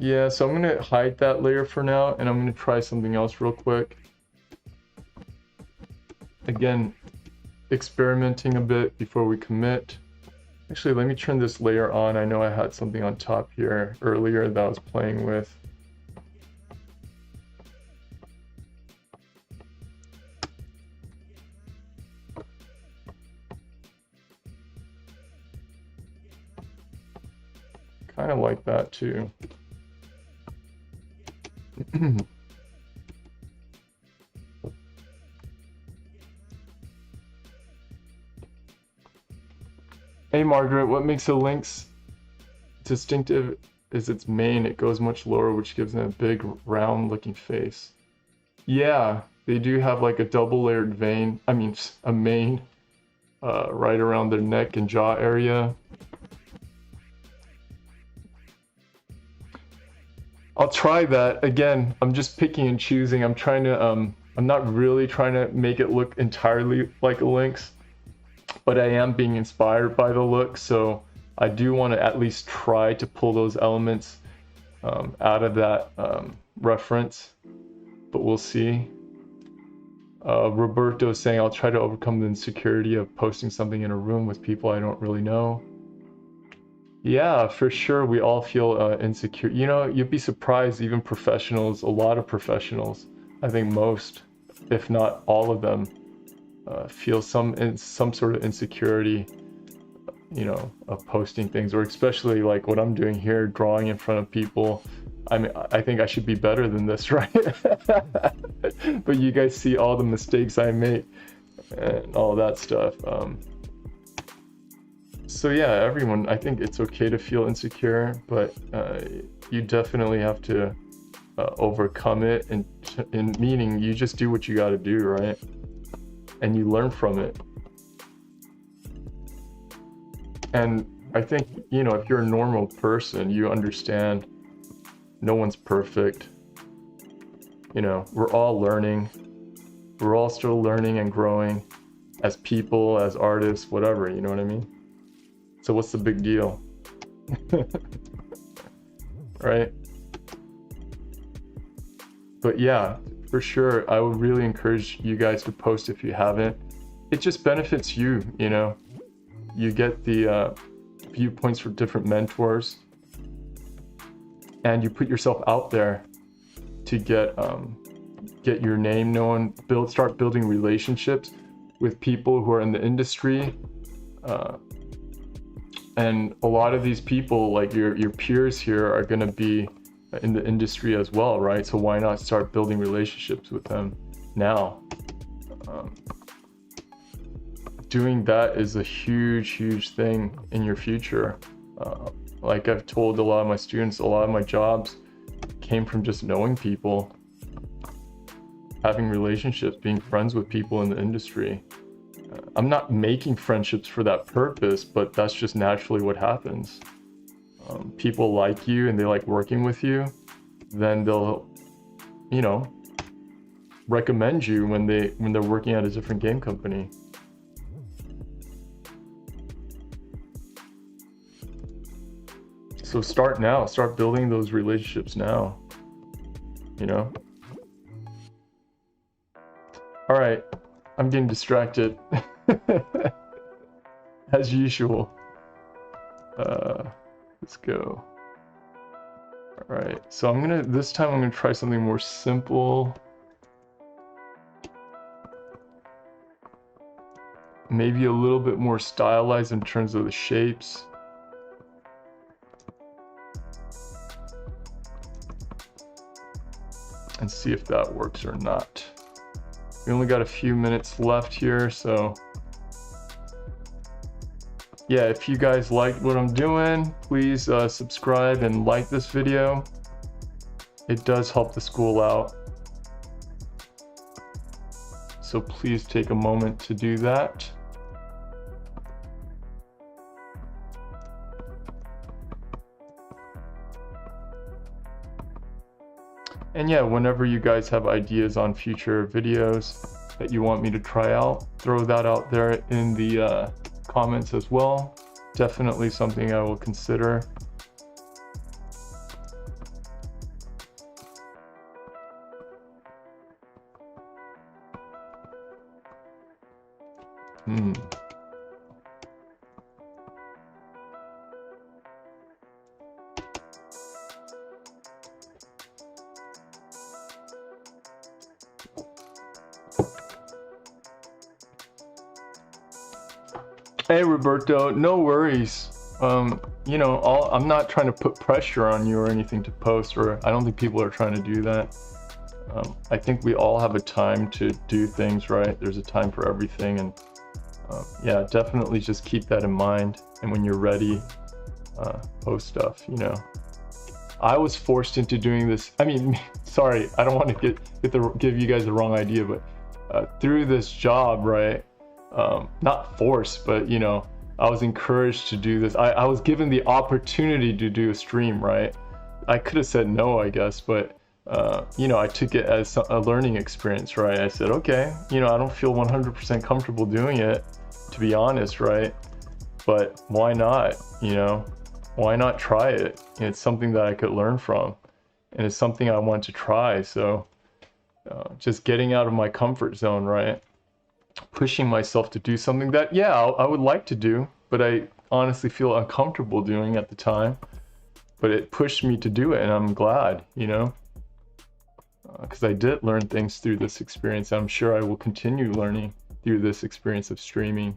Yeah, so I'm gonna hide that layer for now, and I'm gonna try something else real quick. Again, experimenting a bit before we commit. Actually, let me turn this layer on. I know I had something on top here earlier that I was playing with. Kind of like that too. Hey Margaret, what makes a lynx distinctive is its mane. It goes much lower, which gives them a big round looking face. Yeah, they do have like a double layered vein, a mane right around their neck and jaw area. I'll try that. Again, I'm just picking and choosing. I'm trying to, I'm not really trying to make it look entirely like a lynx, but I am being inspired by the look, so I do want to at least try to pull those elements out of that reference, but we'll see. Roberto saying, I'll try to overcome the insecurity of posting something in a room with people I don't really know. Yeah, for sure. We all feel insecure. You know, you'd be surprised, even professionals, a lot of professionals, I think most, if not all of them, feel some sort of insecurity, you know, of posting things, or especially like what I'm doing here, drawing in front of people. I mean, I think I should be better than this, right? But you guys see all the mistakes I make and all that stuff. So yeah, everyone, I think it's okay to feel insecure, but you definitely have to overcome it, and meaning you just do what you got to do, right? And you learn from it. And I think, you know, if you're a normal person, you understand no one's perfect. You know, we're all learning. We're all still learning and growing as people, as artists, whatever, you know what I mean? So what's the big deal? Right? But yeah, for sure, I would really encourage you guys to post if you haven't. It just benefits you, you know? You get the viewpoints from different mentors, and you put yourself out there to get your name known, start building relationships with people who are in the industry. And a lot of these people, like your peers here, are going to be in the industry as well, right? So why not start building relationships with them now? Doing that is a huge thing in your future. Like I've told a lot of my students, a lot of my jobs came from just knowing people, having relationships, being friends with people in the industry. I'm not making friendships for that purpose, but that's just naturally what happens. People like you and they like working with you, then they'll, you know, recommend you when they're working at a different game company. So start now, start building those relationships now, you know? All right, I'm getting distracted as usual. Let's go. All right, so this time I'm gonna try something more simple. Maybe a little bit more stylized in terms of the shapes. And see if that works or not. We only got a few minutes left here, so yeah, if you guys liked what I'm doing, please subscribe and like this video. It does help the school out. So please take a moment to do that. And yeah, whenever you guys have ideas on future videos that you want me to try out, throw that out there in the comments as well. Definitely something I will consider. Hey Roberto, no worries. You know, I'm not trying to put pressure on you or anything to post, or I don't think people are trying to do that. I think we all have a time to do things, right? There's a time for everything, and yeah, definitely just keep that in mind. And when you're ready, post stuff, you know. I was forced into doing this. I mean, sorry, I don't want to give you guys the wrong idea, but through this job, right? Not forced, but you know, I was encouraged to do this. I was given the opportunity to do a stream, right? I could have said no, I guess, but you know, I took it as a learning experience, right? I said, okay, you know, I don't feel 100% comfortable doing it, to be honest, right? But why not, you know? Why not try it? It's something that I could learn from, and it's something I want to try. So just getting out of my comfort zone, right? Pushing myself to do something that, yeah, I would like to do, but I honestly feel uncomfortable doing at the time. But it pushed me to do it, and I'm glad, you know, because I did learn things through this experience. I'm sure I will continue learning through this experience of streaming.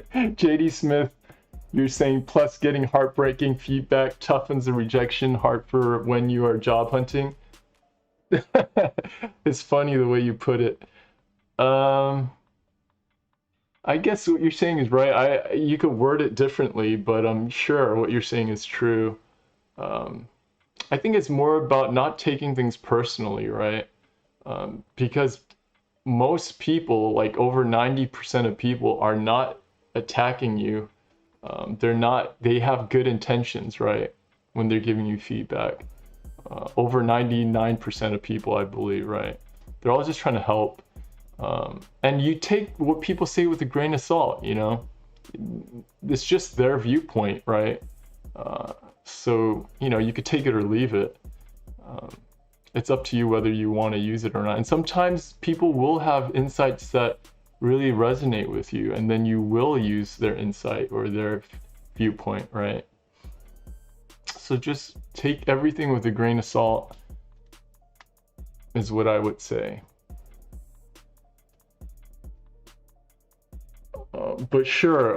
JD Smith, you're saying plus getting heartbreaking feedback toughens the rejection hard for when you are job hunting. It's funny the way you put it. I guess what you're saying is right. You could word it differently, but I'm sure what you're saying is true. I think it's more about not taking things personally, right? Because most people, like over 90% of people, are not attacking you. They have good intentions, right? When they're giving you feedback. Over 99% of people, I believe, right? They're all just trying to help. And you take what people say with a grain of salt, you know? It's just their viewpoint, right? So, you know, you could take it or leave it. It's up to you whether you want to use it or not. And sometimes people will have insights that really resonate with you, and then you will use their insight or their viewpoint, right? So just take everything with a grain of salt is what I would say. But sure,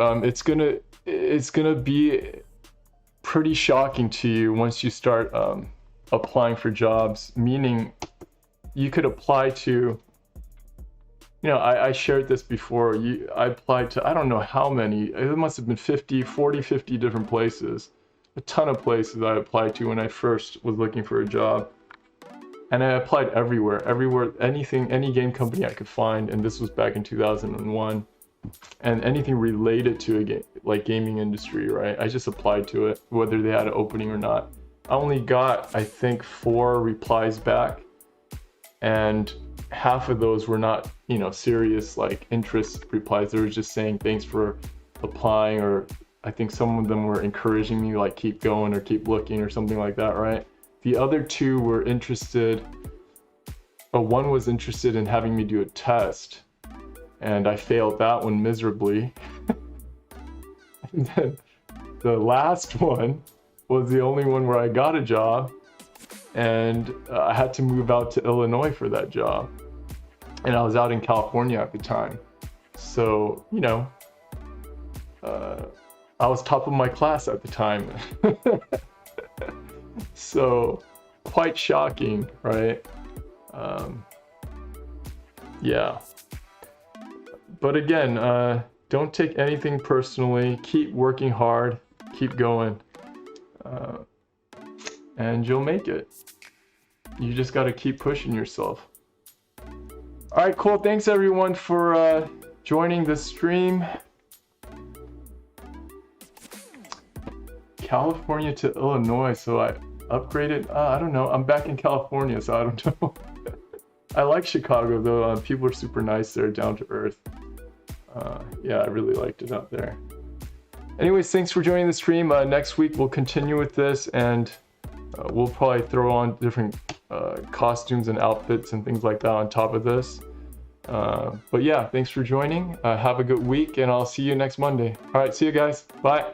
it's gonna be pretty shocking to you once you start applying for jobs, meaning you could apply to, you know, I shared this before. I applied to, I don't know how many, it must have been 50 different places. A ton of places I applied to when I first was looking for a job. And I applied everywhere, anything, any game company I could find. And this was back in 2001. And anything related to a game, like gaming industry, right? I just applied to it, whether they had an opening or not. I only got, I think, 4 replies back. And half of those were not, you know, serious like interest replies. They were just saying thanks for applying, or I think some of them were encouraging me like keep going or keep looking or something like that, right? The other two were interested, one was interested in having me do a test, and I failed that one miserably. And then the last one was the only one where I got a job, and I had to move out to Illinois for that job. And I was out in California at the time. So, you know, I was top of my class at the time. So, quite shocking, right? Yeah. But again, don't take anything personally. Keep working hard. Keep going. And you'll make it. You just got to keep pushing yourself. All right, cool. Thanks everyone for joining the stream. California to Illinois, so I upgraded. I don't know. I'm back in California, so I don't know. I like Chicago though. People are super nice there, down to earth. Yeah, I really liked it out there. Anyways, thanks for joining the stream. Next week we'll continue with this, and we'll probably throw on different costumes and outfits and things like that on top of this. But yeah, thanks for joining. Have a good week, and I'll see you next Monday. All right, see you guys. Bye.